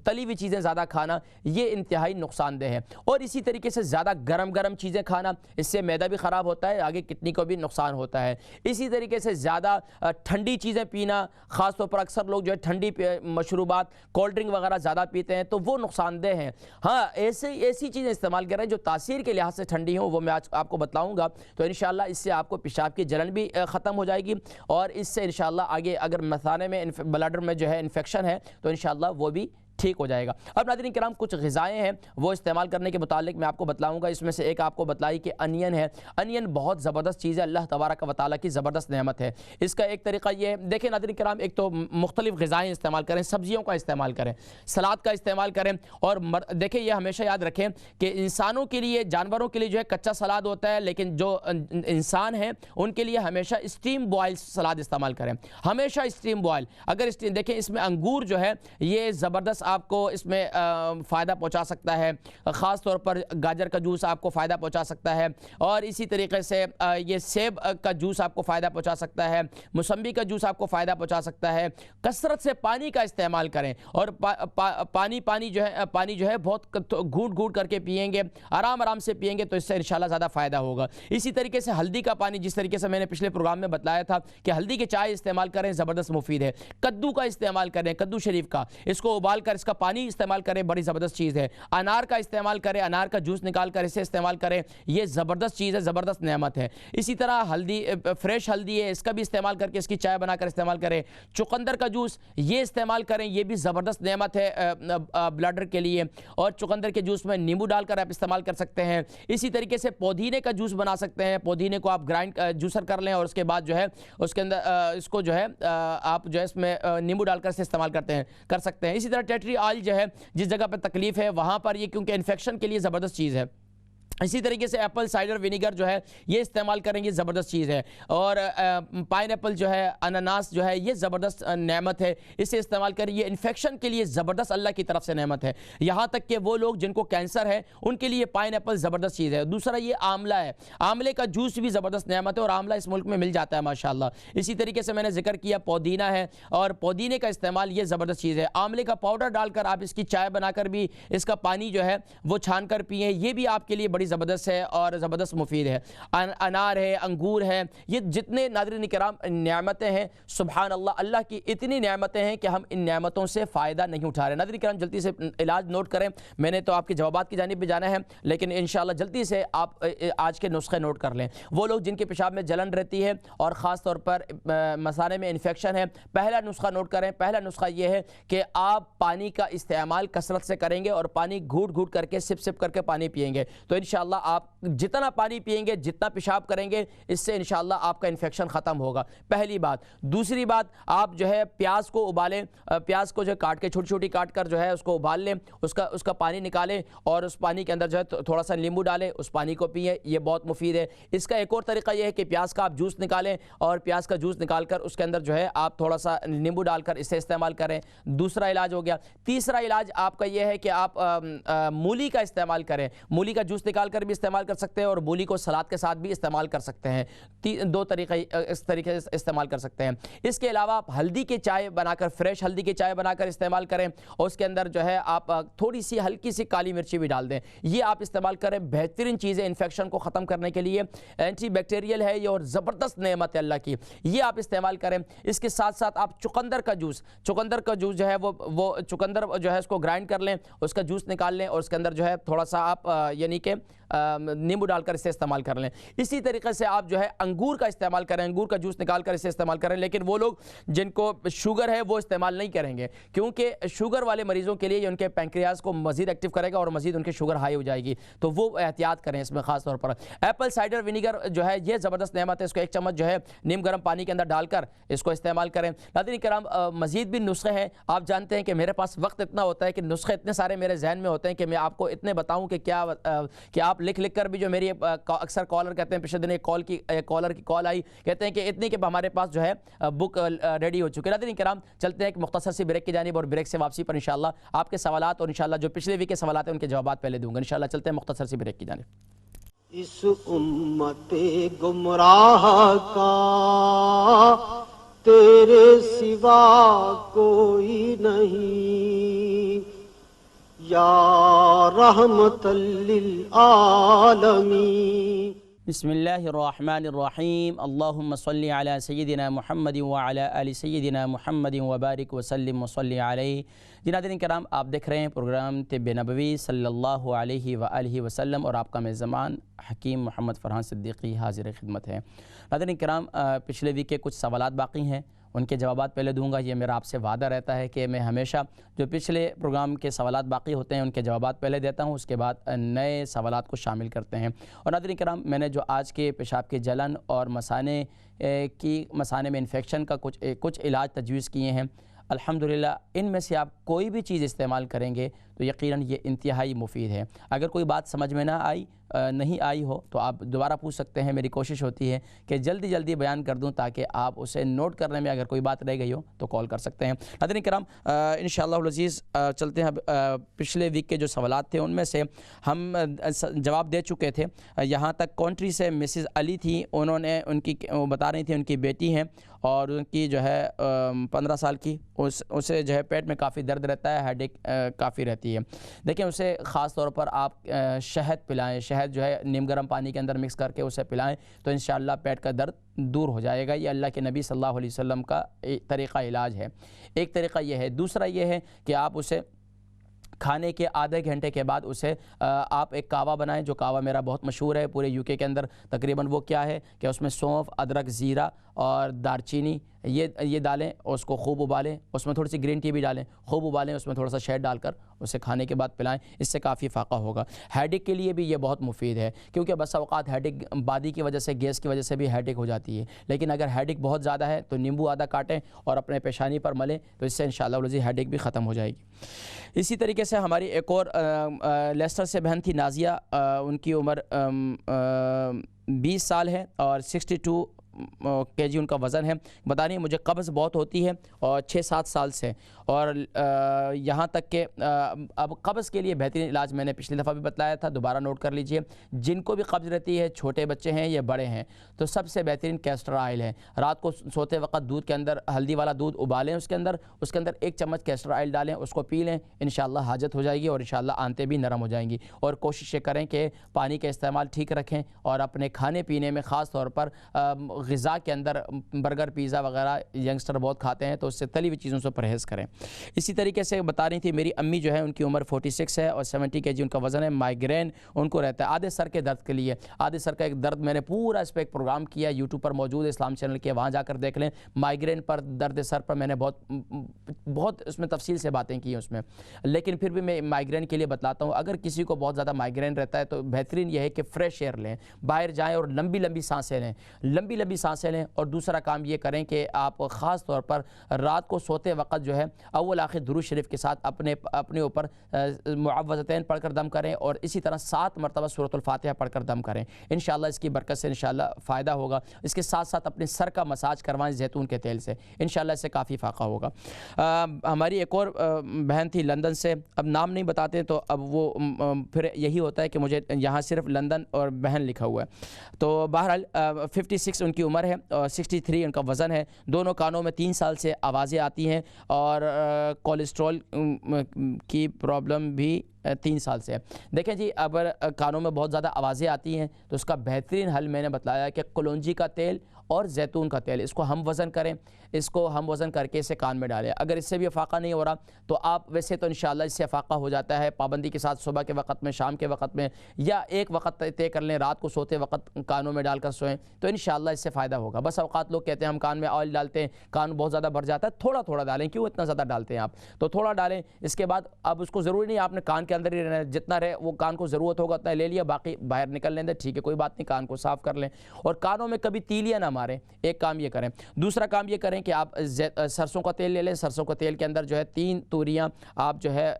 تلی ہوئی چیزیں زیادہ کھانا، یہ انتہائی نقصان دہ ہے، اور اسی طریقے سے زیادہ گرم چیزیں کھانا، اس سے معدہ بھی خراب ہوتا ہے، آگے کڈنی کو بھی نقصان ہوتا ہے۔ اسی طریقے سے زیادہ ٹھنڈی چیزیں پینا، خاص طور پر اکثر لوگ جو ہے ٹھنڈی مشروبات، کولڈ ڈرنک وغیرہ زیادہ پیتے ہیں تو وہ نقصان دہ ہیں۔ ہاں ایسی چیزیں استعمال کر رہے ہیں جو تاثیر کے لحاظ سے ٹھنڈی ہوں، وہ میں آج آپ کو بتلاؤں گا، تو انشاءاللہ اس سے آپ کو پیشاب کی جلن بھی ختم ہو جائے گی، اور اس سے انشاءاللہ آگے اگر مثانے میں بلاڈر میں جو ہے انفیکشن ہے تو انشاءاللہ وہ بھی ٹھیک ہو جائے گا۔ اب ناظرین کرام کچھ غذائیں ہیں وہ استعمال کرنے کے متعلق میں آپ کو بتلاؤں گا، اس میں سے ایک آپ کو بتلائی کہ انین ہے۔ انین بہت زبردست چیز ہے، اللہ تبارک و تعالیٰ کی زبردست نعمت ہے۔ اس کا ایک طریقہ یہ ہے، دیکھیں ناظرین کرام، ایک تو مختلف غذائیں استعمال کریں، سبزیوں کا استعمال کریں، سلاد کا استعمال کریں، اور دیکھیں یہ ہمیشہ یاد رکھیں کہ انسانوں کے لیے، جانوروں کے لیے جو ہے کچا سلاد ہوتا ہے، لیکن جو انسان ہیں ان کے لیے ہمیشہ اسٹیم بوائل سلاد استعمال کریں، ہمیشہ اسٹیم بوائل۔ اگر دیکھیں اس میں انگور جو ہے یہ زبردست آپ کو اس میں فائدہ پہنچا سکتا ہے، خاص طور پر گاجر کا جوس آپ کو فائدہ پہنچا سکتا ہے، اور اسی طریقے سے یہ سیب کا جوس آپ کو فائدہ پہنچا سکتا ہے، موسمبی کا جوس آپ کو فائدہ پہنچا سکتا ہے۔ کثرت سے پانی کا استعمال کریں، اور پانی جو ہے بہت گھونٹ کر کے پیئیں گے، آرام سے پیئیں گے تو اس سے انشاءاللہ زیادہ فائدہ ہوگا۔ اسی طریقے سے ہلدی کا پانی، جس طریقے سے میں نے پچھلے پروگرام میں بتلایا تھا کہ ہلدی کی چائے استعمال کریں، زبردست مفید ہے۔ کدو کا استعمال کریں، کدو شریف کا، اس کو ابال کر اس کا پانی استعمال کریں، بڑی زبردست چیز ہے۔ انار کا استعمال کریں، انار کا جوس نکال کر اسے استعمال کریں، یہ زبردست چیز ہے، زبردست نعمت ہے۔ اسی طرح ہلدی، فریش ہلدی ہے، اس کا بھی استعمال کر کے اس کی چائے بنا کر استعمال کریں۔ چقندر کا جوس یہ استعمال کریں، یہ بھی زبردست نعمت ہے بلڈر کے لیے، اور چقندر کے جوس میں نیمبو ڈال کر آپ استعمال کر سکتے ہیں۔ اسی طریقے سے پودینے کا جوس بنا سکتے ہیں، پودینے کو آپ گرائنڈ جوسر کر لیں، اور اس کے بعد جو ہے اس کے اندر اس کو جو ہے آپ جو ہے اس میں نیمبو ڈال کر اسے استعمال کر سکتے ہیں۔ اسی طرح ٹیٹری آئل جو ہے، جس جگہ پہ تکلیف ہے وہاں پر یہ کیونکہ انفیکشن کے لیے زبردست چیز ہے۔ اسی طریقے سے ایپل سائڈر ونیگر جو ہے یہ استعمال کریں گے، زبردست چیز ہے، اور پائن ایپل جو ہے، اناناس جو ہے، یہ زبردست نعمت ہے، اسے استعمال کریں، یہ انفیکشن کے لیے زبردست اللہ کی طرف سے نعمت ہے۔ یہاں تک کہ وہ لوگ جن کو کینسر ہے ان کے لیے پائن ایپل زبردست چیز ہے۔ دوسرا یہ آملہ ہے، آملے کا جوس بھی زبردست نعمت ہے، اور آملہ اس ملک میں مل جاتا ہے ماشاءاللہ۔ اسی طریقے سے میں نے ذکر کیا پودینہ ہے، اور پودینے کا استعمال یہ زبردست چیز ہے۔ آملے کا پاؤڈر ڈال کر آپ اس کی چائے بنا کر بھی اس کا پانی جو ہے وہ چھان کر پئیں، یہ بھی آپ کے لیے بڑی زبردست ہے اور زبردست مفید ہے۔ انار ہے، انگور ہے، یہ جتنے ناظرین کرام نعمتیں ہیں، سبحان اللہ، اللہ کی اتنی نعمتیں ہیں کہ ہم ان نعمتوں سے فائدہ نہیں اٹھا رہے۔ ناظرین کرام جلدی سے علاج نوٹ کریں، میں نے تو آپ کے جوابات کی جانب پہ جانا ہے، لیکن انشاءاللہ جلدی سے آپ آج کے نسخے نوٹ کر لیں۔ وہ لوگ جن کے پیشاب میں جلن رہتی ہے اور خاص طور پر مثانے میں انفیکشن ہے، پہلا نسخہ نوٹ کریں۔ پہلا نسخہ یہ ہے کہ آپ پانی کا استعمال کثرت سے کریں گے، اور پانی گھوٹ کر کے سپ کر کے پانی پئیں گے، تو انشاءاللہ انشاءاللہ آپ جتنا پانی پئیں گے، جتنا پیشاب کریں گے، اس سے انشاءاللہ آپ کا انفیکشن ختم ہوگا، پہلی بات۔ دوسری بات، آپ جو ہے پیاز کو ابالیں، پیاز کو جو کاٹ کے چھوٹی چھوٹی کاٹ کر جو ہے اس کو ابال لیں، اس کا پانی نکالیں اور اس پانی کے اندر جو ہے تھوڑا سا لیمبو ڈالیں، اس پانی کو پئیں، یہ بہت مفید ہے۔ اس کا ایک اور طریقہ یہ ہے کہ پیاز کا آپ جوس نکالیں اور پیاز کا جوس نکال کر اس کے اندر جو ہے آپ تھوڑا سا لیمبو ڈال کر اسے استعمال کریں، دوسرا علاج ہو گیا۔ تیسرا علاج آپ کا یہ ہے کہ آپ مولی کا استعمال کریں، مولی کا جوس نکال کر بھی استعمال کر سکتے ہیں اور مولی کو سلاد کے ساتھ بھی استعمال کر سکتے ہیں، دو طریقے اس طریقے سے استعمال کر سکتے ہیں۔ اس کے علاوہ آپ ہلدی کی چائے بنا کر، فریش ہلدی کی چائے بنا کر استعمال کریں اور اس کے اندر جو ہے آپ تھوڑی سی ہلکی سی کالی مرچی بھی ڈال دیں، یہ آپ استعمال کریں، بہترین چیزیں انفیکشن کو ختم کرنے کے لیے، اینٹی بیکٹیریل ہے یہ اور زبردست نعمت ہے اللہ کی، یہ آپ استعمال کریں۔ اس کے ساتھ ساتھ آپ چقندر کا جوس جو ہے وہ چقندر جو ہے اس کو گرائنڈ کر لیں، اس کا جوس نکال لیں اور اس کے اندر جو ہے تھوڑا سا آپ یعنی کہ نیمبو ڈال کر اسے استعمال کر لیں۔ اسی طریقے سے آپ جو ہے انگور کا استعمال کریں، انگور کا جوس نکال کر اسے استعمال کریں، لیکن وہ لوگ جن کو شوگر ہے وہ استعمال نہیں کریں گے، کیونکہ شوگر والے مریضوں کے لیے یہ ان کے پینکریاز کو مزید ایکٹیو کرے گا اور مزید ان کی شوگر ہائی ہو جائے گی، تو وہ احتیاط کریں اس میں خاص طور پر۔ ایپل سائڈر ونیگر جو ہے یہ زبردست نعمت ہے، اس کو ایک چمچ جو ہے نیم گرم پانی کے اندر ڈال کر اس کو استعمال کریں۔ ناظرین کرام، مزید بھی نسخے ہیں، آپ جانتے ہیں کہ میرے پاس وقت اتنا ہوتا ہے کہ نسخے اتنے سارے میرے ذہن میں ہوتے ہیں کہ میں آپ کو اتنے بتاؤں کہ کیا کہ آپ لکھ کر بھی جو میری اکثر کالر کہتے ہیں، پچھلے دن ایک کالر کی کال آئی، کہتے ہیں کہ اتنی کہ ہمارے پاس جو ہے بک ریڈی ہو چکے۔ ناظرین کرام، چلتے ہیں ایک مختصر سی بریک کی جانب اور بریک سے واپسی پر انشاءاللہ آپ کے سوالات اور انشاءاللہ جو پچھلے ویک کے سوالات ہیں ان کے جوابات پہلے دوں گا انشاءاللہ۔ چلتے ہیں مختصر سی بریک کی جانب۔
اس امت گمراہ کا تیرے سوا کوئی نہیں، یا رحمت للعالمین۔
بسم اللہ الرحمن الرحیم، اللہم صلی علی سیدنا محمد وعلی آل سیدنا محمد وبارک وسلم وصلی علیہ۔ ناظرین کرام، آپ دیکھ رہے ہیں پروگرام طب نبوی صلی اللہ علیہ وآلہ وسلم اور آپ کا میزبان حکیم محمد فرحان صدیقی حاضر خدمت ہے۔ ناظرین کرام، پچھلے ویک کے کچھ سوالات باقی ہیں، ان کے جوابات پہلے دوں گا۔ یہ میرا آپ سے وعدہ رہتا ہے کہ میں ہمیشہ جو پچھلے پروگرام کے سوالات باقی ہوتے ہیں ان کے جوابات پہلے دیتا ہوں، اس کے بعد نئے سوالات کو شامل کرتے ہیں۔ اور ناظرین کرام، میں نے جو آج کے پیشاب کی جلن اور مثانے میں انفیکشن کا کچھ علاج تجویز کیے ہیں، الحمدللہ ان میں سے آپ کوئی بھی چیز استعمال کریں گے تو یقیناً یہ انتہائی مفید ہے۔ اگر کوئی بات سمجھ میں نہیں آئی ہو تو آپ دوبارہ پوچھ سکتے ہیں، میری کوشش ہوتی ہے کہ جلدی بیان کر دوں تاکہ آپ اسے نوٹ کرنے میں اگر کوئی بات رہ گئی ہو تو کال کر سکتے ہیں۔ ناظرین کرام، انشاءاللہ العزیز چلتے ہیں۔ پچھلے ویک کے جو سوالات تھے ان میں سے ہم جواب دے چکے تھے، یہاں تک کونٹری سے مسز علی تھی، انہوں نے وہ بتا رہی تھی ان کی بیٹی ہیں اور ان کی جو ہے 15 سال کی، اسے جو ہے پیٹ میں کافی درد رہتا ہے، ہیڈ ایک کافی رہتی ہے۔ دیکھیں، اسے خاص طور پر آپ شہد پلائیں، شہد جو ہے نیم گرم پانی کے اندر مکس کر کے اسے پلائیں تو انشاءاللہ پیٹ کا درد دور ہو جائے گا۔ یہ اللہ کے نبی صلی اللہ علیہ وسلم کا طریقہ علاج ہے۔ ایک طریقہ یہ ہے۔ دوسرا یہ ہے کہ آپ اسے کھانے کے آدھے گھنٹے کے بعد اسے آپ ایک کہوہ بنائیں، جو کہوہ میرا بہت مشہور ہے پورے یو کے اندر تقریباً۔ وہ کیا ہے کہ اس میں سونف، ادرک، زیرہ اور دار چینی یہ ڈالیں اور اس کو خوب ابالیں، اس میں تھوڑی سی گرین ٹی بھی ڈالیں، خوب ابالیں، اس میں تھوڑا سا شہد ڈال کر اسے کھانے کے بعد پلائیں، اس سے کافی فائدہ ہوگا۔ ہیڈیک کے لیے بھی یہ بہت مفید ہے، کیونکہ بس اوقات ہیڈیک بادی کی وجہ سے، گیس کی وجہ سے بھی ہیڈیک ہو جاتی ہے، لیکن اگر ہیڈیک بہت زیادہ ہے تو نیمبو آدھا کاٹیں اور اپنے پیشانی پر ملیں تو اس سے انشاءاللہ العزیز ہیڈیک بھی ختم ہو جائے گی۔ اسی طریقے سے ہماری ایک اور لیسٹر سے بہن تھی نازیہ، ان کی عمر 20 سال ہے اور 62 kg ان کا وزن ہے۔ بتا رہی ہے مجھے قبض بہت ہوتی ہے اور 6-7 سال سے، اور یہاں تک کہ اب قبض کے لیے بہترین علاج میں نے پچھلی دفعہ بھی بتلایا تھا، دوبارہ نوٹ کر لیجئے۔ جن کو بھی قبض رہتی ہے، چھوٹے بچے ہیں یا بڑے ہیں، تو سب سے بہترین کیسٹر آئل ہے۔ رات کو سوتے وقت دودھ کے اندر ہلدی والا دودھ ابالیں، اس کے اندر 1 چمچ کیسٹر آئل ڈالیں، اس کو پی لیں، انشاءاللہ حاجت ہو جائے گی اور انشاءاللہ آنتیں بھی نرم ہو جائیں گی۔ اور کوشش کریں کہ پانی کا استعمال ٹھیک رکھیں اور اپنے کھانے پینے میں خاص طور پر غذا کے اندر برگر پیزا وغیرہ ینگسٹر بہت کھاتے ہیں، تو اس سے تلی ہوئی چیزوں سے پرہیز کریں۔ اسی طریقے سے بتا رہی تھی میری امی جو ہے ان کی عمر 46 ہے اور 70 kg ان کا وزن ہے، مائیگرین ان کو رہتا ہے آدھے سر کے درد کے لیے۔ آدھے سر کا ایک درد میں نے پورا اس پہ ایک پروگرام کیا، یوٹیوب پر موجود ہے اسلام چینل کے، وہاں جا کر دیکھ لیں۔ مائیگرین پر، درد سر پر میں نے بہت اس میں تفصیل سے باتیں کی اس میں، لیکن پھر بھی میں مائیگرین کے لیے بتلاتا ہوں، اگر کسی کو بہت زیادہ مائیگرین رہتا ہے تو بہترین یہ ہے کہ فریش ایئر لیں، باہر جائیں اور لمبی لمبی سانسیں لیں، لمبی لمبی سانسیں لیں۔ اور دوسرا کام یہ کریں کہ آپ خاص طور پر رات کو سوتے وقت جو ہے اول آخر درود شریف کے ساتھ اپنے اوپر معوذتین پڑھ کر دم کریں، اور اسی طرح 7 مرتبہ سورۃ الفاتحہ پڑھ کر دم کریں۔ انشاءاللہ اس کی برکت سے انشاءاللہ فائدہ ہوگا۔ اس کے ساتھ ساتھ اپنے سر کا مساج کروائیں زیتون کے تیل سے، انشاءاللہ اس سے کافی فائدہ ہوگا۔ ہماری ایک اور بہن تھی لندن سے، اب نام نہیں بتاتے تو اب وہ پھر یہی ہوتا ہے کہ مجھے یہاں صرف لندن اور بہن لکھا ہوا ہے، تو بہرحال 56 ان کی عمر ہے اور 63 ان کا وزن ہے۔ دونوں کانوں میں 3 سال سے آوازیں آتی ہیں اور کولیسٹرول کی پرابلم بھی 3 سال سے ہے۔ دیکھیں جی، اگر کانوں میں بہت زیادہ آوازیں آتی ہیں تو اس کا بہترین حل میں نے بتلایا کہ کلونجی کا تیل اور زیتون کا تیل، اس کو ہم وزن کریں، اس کو ہم وزن کر کے اسے کان میں ڈالیں۔ اگر اس سے بھی افاقہ نہیں ہو رہا تو آپ ویسے تو انشاءاللہ اس سے افاقہ ہو جاتا ہے پابندی کے ساتھ، صبح کے وقت میں، شام کے وقت میں، یا ایک وقت طے کر لیں، رات کو سوتے وقت کانوں میں ڈال کر سوئیں تو انشاءاللہ اس سے فائدہ ہوگا۔ بس اوقات لوگ کہتے ہیں ہم کان میں آئل ڈالتے ہیں، کان بہت زیادہ بھر جاتا ہے، تھوڑا تھوڑا ڈالیں، کیوں اتنا زیادہ ڈالتے ہیں آپ؟ تو تھوڑا ڈالیں۔ اس کے بعد اب اس کو ضروری نہیں آپ نے کان کے اندر ہی رہنا ہے، جتنا رہے وہ کان کو ضرورت ہوگا اتنا لے لیا، باقی باہر نکل لیں دیں، ٹھیک ہے کوئی بات نہیں، کان کو صاف کر لیں۔ اور کانوں میں کبھی تیلیاں نہ ماریں، ایک کام یہ کریں۔ دوسرا کام یہ کریں کہ آپ سرسوں کا تیل لے لیں، سرسوں کا تیل کے اندر جو ہے 3 توریاں آپ جو ہے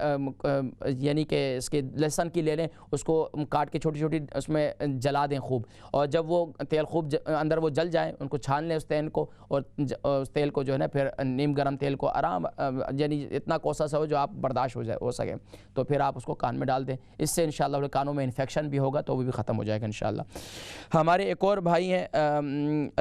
یعنی کہ اس کے لہسن کی لے لیں، اس کو کاٹ کے چھوٹی چھوٹی اس میں جلا دیں خوب، اور جب وہ تیل خوب اندر وہ جل جائیں ان کو چھان لیں اس تیل کو، اور اس تیل کو جو ہے نا پھر نیم گرم تیل کو آرام یعنی اتنا کوسا سا ہو جو آپ برداشت ہو سکے، تو پھر آپ اس کو کان میں ڈال دیں۔ اس سے انشاءاللہ کانوں میں انفیکشن بھی ہوگا تو وہ بھی ختم ہو جائے گا انشاءاللہ۔ ہمارے ایک اور بھائی ہیں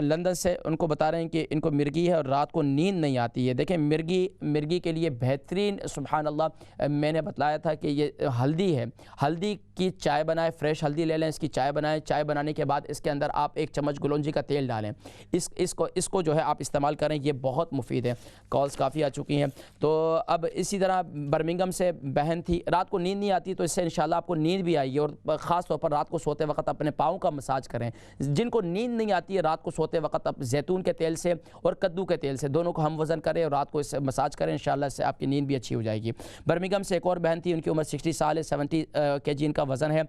لندن سے، ان کو بتا رہے ہیں کہ ان کو مرگی ہے اور رات کو نیند نہیں آتی ہے۔ دیکھیں مرگی کے لیے بہترین سبحان اللہ میں نے بتلایا تھا کہ یہ ہلدی ہے، ہلدی کی چائے بنائیں، فریش ہلدی لے لیں، اس کی چائے بنائیں، چائے بنانے کے بعد اس کے اندر آپ 1 چمچ گلونجی کا تیل ڈالیں، اس کو جو ہے آپ استعمال کریں، یہ بہت مفید ہے۔ کالز کافی آ چکی ہیں، تو اب اسی طرح برمنگم سے بہن تھی، رات کو نیند نہیں آتی تو اس سے انشاءاللہ آپ کو نیند بھی آئے گی، اور خاص طور پر رات کو سوتے وقت اپنے پاؤں کا مساج کریں۔ جن کو نیند نہیں آتی ہے رات کو سوتے وقت اب زیتون کے تیل سے اور کدو کے تیل سے دونوں کو ہم وزن کریں اور رات کو اس سے مساج کریں، انشاءاللہ اس سے آپ کی نیند بھی اچھی ہو جائے گی۔ برمنگم سے ایک اور بہن تھی، ان کی عمر 60 سال ہے، 70 kg ان کا وزن ہے،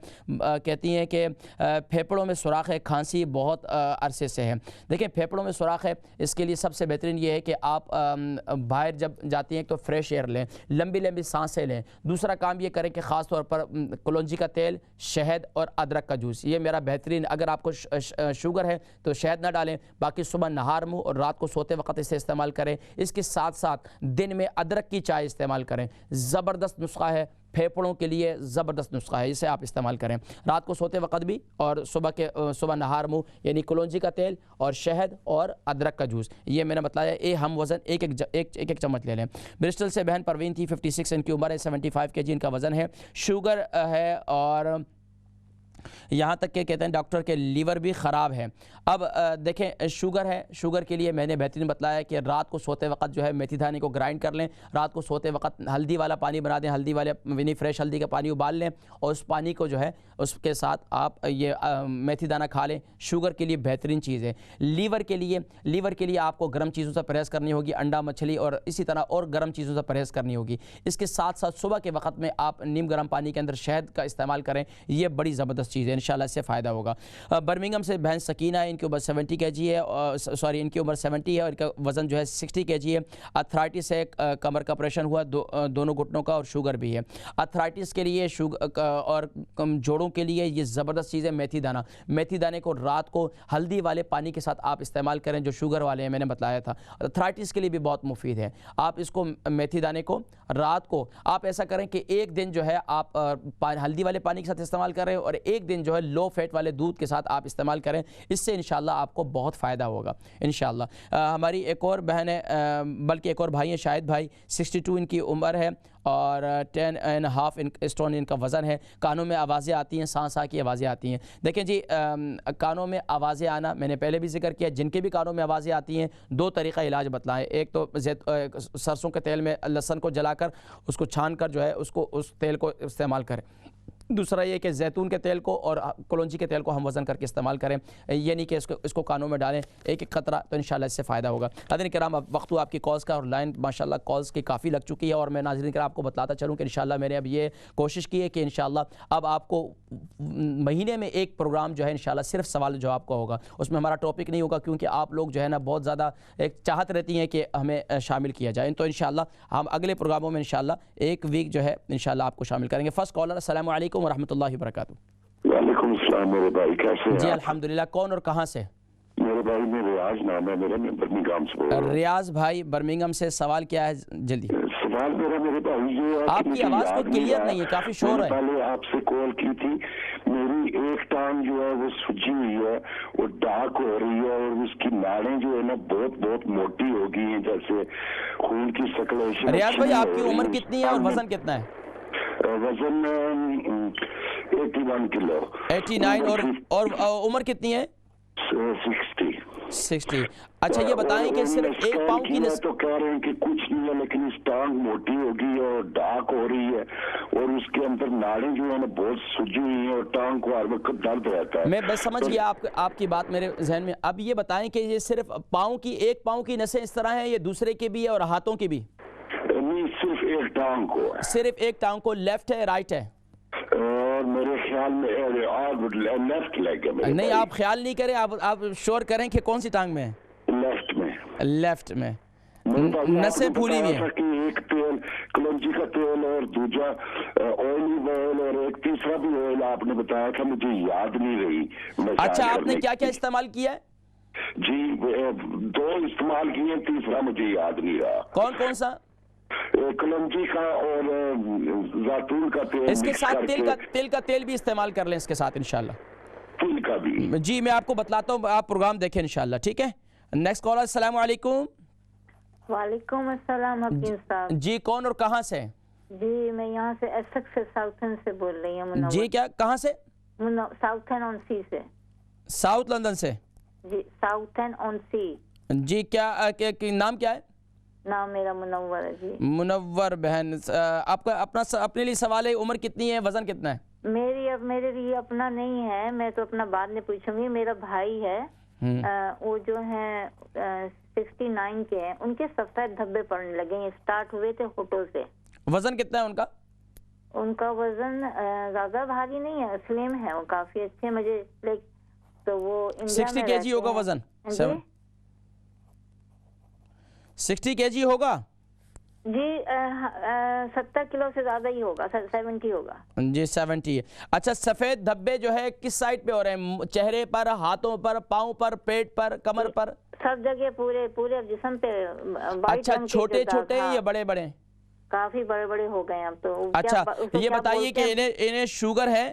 کہتی ہیں کہ پھیپھڑوں میں سوراخ ہے، کھانسی بہت عرصے سے ہے۔ دیکھیں پھیپھڑوں میں سوراخ ہے، اس کے لیے سب سے بہترین یہ ہے کہ آپ باہر جب جاتی ہیں تو فریش ایئر لیں، لمبی لمبی سانسیں لیں۔ دوسرا کام یہ کریں کہ خاص طور پر کلونجی کا تیل، شہد اور ادرک کا جوس، یہ میرا بہترین، اگر آپ کو شوگر ہے تو شہد نہ ڈالیں، باقی صبح نہار منہ اور رات کو سوتے وقت اسے استعمال کریں۔ اس کے ساتھ ساتھ دن میں ادرک کی چائے استعمال کریں، زبردست نسخہ ہے، پھیپھڑوں کے لیے زبردست نسخہ ہے، اسے آپ استعمال کریں رات کو سوتے وقت بھی، اور صبح نہار منہ یعنی کلونجی کا تیل اور شہد اور ادرک کا جوس، یہ میں نے بتلایا ہم وزن ایک چمچ لے لیں۔ برسٹل سے بہن پروین تھی، 56 ان کی عمر ہے، 75 kg ان کا وزن ہے، شوگر ہے، اور یہاں تک کہ کہتے ہیں ڈاکٹر کے لیور بھی خراب ہے۔ اب دیکھیں شوگر ہے، شوگر کے لیے میں نے بہترین بتلایا کہ رات کو سوتے وقت جو ہے میتھی دانے کو گرائنڈ کر لیں، رات کو سوتے وقت ہلدی والا پانی بنا دیں، ہلدی والے ونی فریش ہلدی کا پانی ابال لیں، اور اس پانی کو جو ہے اس کے ساتھ آپ یہ میتھی دانہ کھا لیں، شوگر کے لیے بہترین چیز ہے۔ لیور کے لیے آپ کو گرم چیزوں سے پرہیز کرنی ہوگی، انڈا مچھلی اور اسی طرح اور گرم چیزوں سے پرہیز کرنی ہوگی۔ اس کے ساتھ ساتھ صبح کے وقت میں آپ نیم گرم پانی کے اندر شہد کا استعمال کریں، یہ بڑی زبردست چیز ہے، انشاءاللہ اس سے فائدہ ہوگا۔ برمنگم سے بہن سکینہ ہے، ان کی عمر 70 kg ہے، ان کی عمر 70 ہے اور ان کا وزن جو ہے 60 kg ہے۔ اتھرائٹس ہے، کمر کا آپریشن ہوا دونوں گھٹنوں کا، اور شوگر بھی ہے۔ اتھرائٹس کے لیے اور جوڑوں کے لیے یہ زبردست چیز ہے میتھی دانے کو رات کو ہلدی والے پانی کے ساتھ آپ استعمال کریں، جو شوگر والے ہیں میں نے بتلایا تھا۔ اتھرائٹس کے لیے بھی بہت مفید ہے۔ آپ اس کو میتھی دانے کو رات کو آپ ایسا کریں کہ ایک دن جو ہے آپ ہلدی والے پانی کے ساتھ استعمال کریں، اور ایک دن جو ہے لو فیٹ والے دودھ کے ساتھ آپ استعمال کریں، اس سے انشاءاللہ آپ کو بہت فائدہ ہوگا انشاءاللہ۔ ہماری ایک اور بہن ہے، بلکہ ایک اور بھائی ہیں، شاہد بھائی، 62 ان کی عمر ہے اور 10.5 اسٹون ان کا وزن ہے۔ کانوں میں آوازیں آتی ہیں، سانس کی آوازیں آتی ہیں۔ دیکھیں جی، کانوں میں آوازیں آنا میں نے پہلے بھی ذکر کیا، جن کے بھی کانوں میں آوازیں آتی ہیں 2 طریقہ علاج بتلائیں۔ ایک تو سرسوں کے تیل میں لہسن کو جلا کر اس کو چھان کر جو ہے اس تیل کو استعمال کریں۔ دوسرا یہ کہ زیتون کے تیل کو اور کلونجی کے تیل کو ہم وزن کر کے استعمال کریں، یہ نہیں کہ اس کو کانوں میں ڈالیں ایک ایک قطرہ، تو انشاءاللہ اس سے فائدہ ہوگا۔ حاضرین کرام، اب وقت ہوا آپ کی کالز کا، اور لائن ماشاءاللہ کالز کی کافی لگ چکی ہے، اور میں ناظرین کرام آپ کو بتلاتا چلوں کہ انشاءاللہ میں نے اب یہ کوشش کی ہے کہ انشاءاللہ اب آپ کو مہینے میں ایک پروگرام جو ہے انشاءاللہ صرف سوال جواب کا ہوگا، اس میں ہمارا ٹاپک نہیں ہوگا، کیونکہ آپ لوگ جو ہے نا بہت زیادہ ایک چاہت رہتی ہیں کہ ہمیں شامل کیا جائے، تو انشاءاللہ ہم اگلے پروگراموں میں انشاءاللہ ایک ویک جو ہے انشاءاللہ آپ کو شامل کریں گے۔ فرسٹ کالر، السلام علیکم ورحمۃ اللہ وبرکاتہ۔
وعلیکم السلام میرے بھائی، کیسے ہیں
جی
آپ؟
الحمدللہ، کون اور کہاں سے؟
میرے بھائی میں ریاض نام ہے میرا، میں برمنگھم سے بول رہا ہوں۔
ریاض بھائی برمنگھم سے، سوال کیا ہے جلدی؟
سوال میرا میرے بھائی یہ ہے
آپ
کہ
کی
مجھے
آواز کوئی
یاد
کلیئر
رہا،
نہیں ہے، کافی
میں
شور
نے
ہے۔
پہلے آپ سے کال کی تھی، میری ایک ٹانگ جو ہے وہ سجی ہوئی ہے، وہ ڈارک ہو رہی ہے، اور اس کی ناڑیں جو ہے نا بہت موٹی ہو گئی ہیں، جیسے خون کی سرکولیشن
ریاض
اچھی
بھائی
نہیں
آپ کی
ہو رہی
عمر
ہے۔
کتنی ہے اور وزن کتنا ہے؟
وزن 81 کلو۔
89 اور عمر کتنی ہے؟
60۔
60۔ اچھا یہ بتائیں کہ صرف ایک پاؤں کی
تو کہہ رہے ہیں کہ کچھ نہیں ہے، لیکن اس ٹانگ موٹی ہوگی اور ڈارک ہو رہی ہے، اور اس کے اندر ناڑیں جو ہے نا بہت سجی ہوئی ہیں، اور ٹانگ کو ہر وقت درد رہتا ہے۔
میں بس سمجھ گیا آپ کی بات میرے ذہن میں۔ اب یہ بتائیں کہ یہ صرف ایک پاؤں کی نسیں اس طرح ہیں، یہ دوسرے کے بھی ہے اور ہاتھوں کی بھی؟
نہیں، صرف ایک ٹانگ کو ہے،
صرف ایک ٹانگ کو، لیفٹ ہے رائٹ ہے؟
اور میرے خیال میں لیفٹ لیگ ہے میرے
نہیں،
بھائی۔
آپ خیال نہیں کریں، آپ شور کریں کہ کون سی ٹانگ میں ہے؟
لیفٹ میں۔
لیفٹ میں
میرے بھائی آپ
نسیں
نے
پھولی ہوئی
بتایا
ہیں؟
تھا کہ ایک تیل کلونجی کا تیل اور دوسرا آئل اور ایک تیسرا بھی آئل آپ نے بتایا تھا، مجھے یاد نہیں رہی۔
اچھا آپ نے کیا کیا استعمال کیا ہے؟
جی 2 استعمال کیے، تیسرا مجھے یاد نہیں رہا۔
کون کون سا؟
کلونجی کا اور زیتون کا تیل
اس کے
مکس
ساتھ
کر
تل کا تیل بھی استعمال کر لیں اس کے ساتھ انشاءاللہ۔
تل کا بھی۔
جی میں آپ کو بتلاتا ہوں، آپ پروگرام دیکھیں انشاءاللہ، ٹھیک ہے؟ نیکسٹ کالر، السلام علیکم۔
وعلیکم السلام حکیم صاحب۔
جی کون اور کہاں سے؟
جی میں یہاں سے ایسکس سے ساؤتھن سے بول رہی ہوں۔ منور
جی کیا، کہاں سے؟
ساؤتھن آن سی سے۔
ساؤتھ لندن سے؟
جی ساؤتھن آن سی۔
جی کیا نام کیا ہے؟
نام میرا منور ہے جی۔
منور بہن، آپ کا اپنے لیے سوال ہے، عمر کتنی ہے، وزن کتنا ہے؟
میرے لیے اپنا نہیں ہے، میں تو اپنا بعد میں پوچھوں گی۔ میرا بھائی ہے، وہ جو ہیں 69 کے ہیں، ان کے سفید دھبے پڑنے لگے ہیں، اسٹارٹ ہوئے تھے ہونٹوں سے۔
وزن کتنا ہے ان کا؟
ان کا وزن زیادہ بھاری نہیں ہے، سلیم ہے، وہ کافی اچھے، مجھے تو وہ انڈیا
60
میں
کے جی ہوگا وزن؟ 60 کے جی ہوگا
جی، 70 کلو سے زیادہ ہی ہوگا، 70 ہوگا
جی، 70 ہے۔ اچھا سفید دھبے جو ہے کس سائڈ پہ ہو رہے ہیں؟ چہرے پر، ہاتھوں پر، پاؤں پر، پیٹ پر، کمر پر؟
سب جگہ، پورے جسم پہ۔
اچھا چھوٹے چھوٹے یا بڑے بڑے؟
کافی بڑے بڑے ہو گئے ہیں اب تو۔
اچھا یہ بتائیے کہ انہیں شوگر ہے؟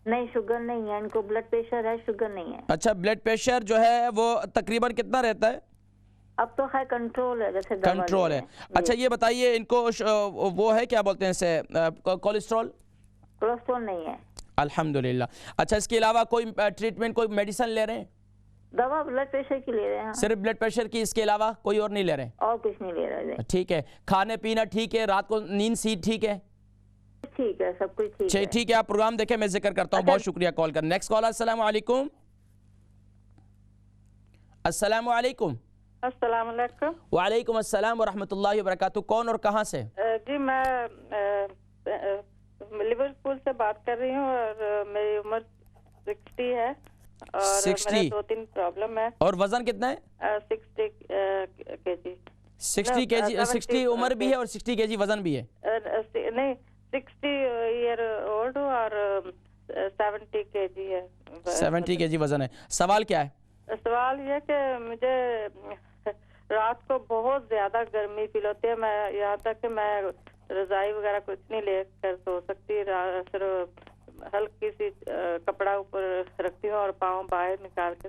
نہیں شوگر نہیں ہے، ان کو بلڈ پریشر ہے، شوگر نہیں ہے۔
اچھا بلڈ پریشر جو ہے وہ تقریباً کتنا رہتا ہے؟
اب تو خیر کنٹرول ہے، جیسے
کنٹرول ہے۔ اچھا یہ بتائیے ان کو وہ ہے کیا بولتے ہیں اسے، کولیسٹرول
نہیں ہے
الحمدللہ۔ اچھا اس کے علاوہ کوئی ٹریٹمنٹ، کوئی میڈیسن لے رہے ہیں؟
دوا بلڈ پریشر کی لے رہے ہیں
صرف بلڈ پریشر کی، اس کے علاوہ کوئی اور نہیں لے رہے ہیں؟
اور کچھ نہیں لے رہے۔
ٹھیک ہے، کھانے پینا ٹھیک ہے، رات کو نیند سی ٹھیک ہے؟
ٹھیک ہے، سب کچھ ٹھیک ہے۔
ٹھیک ہے، آپ پروگرام دیکھیں، میں ذکر کرتا ہوں۔ بہت شکریہ کال کر۔ نیکسٹ کالر، السلام علیکم۔ السلام علیکم۔
السلام علیکم۔
وعلیکم السلام ورحمۃ اللہ وبرکاتہ۔ کون اور کہاں سے؟
جی میں لیورپول سے بات کر رہی ہوں، اور میری عمر 60 ہے، اور میرے 2-3 پرابلم ہے۔
اور وزن کتنا ہے؟
60 کے جی۔
60 کے جی، 60 عمر بھی ہے اور 60 کے جی وزن بھی ہے؟
نہیں 60 ایئر اولڈ ہوں، اور 70 کے جی ہے۔
70 کے جی وزن ہے۔ سوال کیا ہے؟
سوال یہ کہ مجھے رات کو بہت زیادہ گرمی فیل ہوتی ہے، میں یہاں تک کہ میں رضائی وغیرہ کچھ نہیں لے کر سو سکتی، صرف ہلکی سی کپڑا اوپر رکھتی ہوں اور پاؤں باہر نکال کے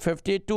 52।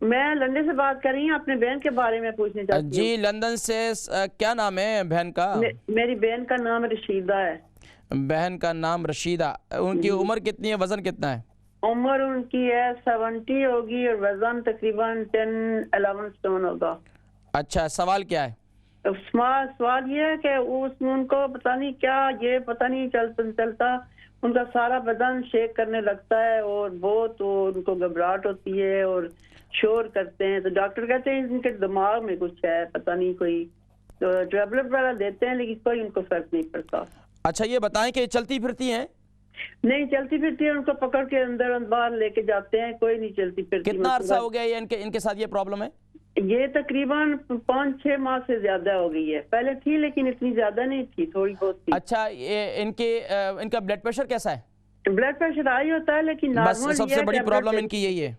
میں لندن سے بات کر رہی ہوں، اپنے بہن کے بارے میں پوچھنے چاہتی ہوں.
جی لندن سے کیا نام ہے بہن کا؟
میری بہن کا نام رشیدہ ہے.
بہن کا نام رشیدہ. ان کی عمر کتنی ہے، وزن کتنا ہے؟
عمر ان کی ہے 70 ہوگی اور وزن تقریباً 10-11 سٹون ہوگا.
اچھا، سوال کیا ہے؟
سوال یہ ہے کہ ان کو پتہ نہیں کیا، یہ پتہ نہیں چلتا ان کا سارا بدن شیک کرنے لگتا ہے اور بہت ان کو گھبراہٹ ہوتی ہے اور شور کرتے ہیں. تو ڈاکٹر کہتے ہیں ان کے دماغ میں کچھ ہے، پتہ نہیں کوئی. تو ٹیبلٹ وغیرہ دیتے ہیں لیکن کوئی ان کو فرق نہیں پڑتا.
اچھا یہ بتائیں کہ چلتی پھرتی ہیں؟
نہیں چلتی پھرتی ہے، ان کو پکڑ کے اندر باہر لے کے جاتے ہیں، کوئی نہیں چلتی پھرتی.
کتنا عرصہ ہو گیا یہ ان کے ساتھ یہ پرابلم ہے؟
یہ تقریباً 5-6 ماہ سے زیادہ ہو گئی ہے. پہلے تھی لیکن اتنی زیادہ نہیں تھی، تھوڑی بہت تھی.
اچھا ان کا بلڈ پریشر کیسا ہے؟
بلڈ پریشر ہائی ہوتا ہے لیکن
بس
نارمل.
سب سے بڑی پرابلم ان کی یہی ہے،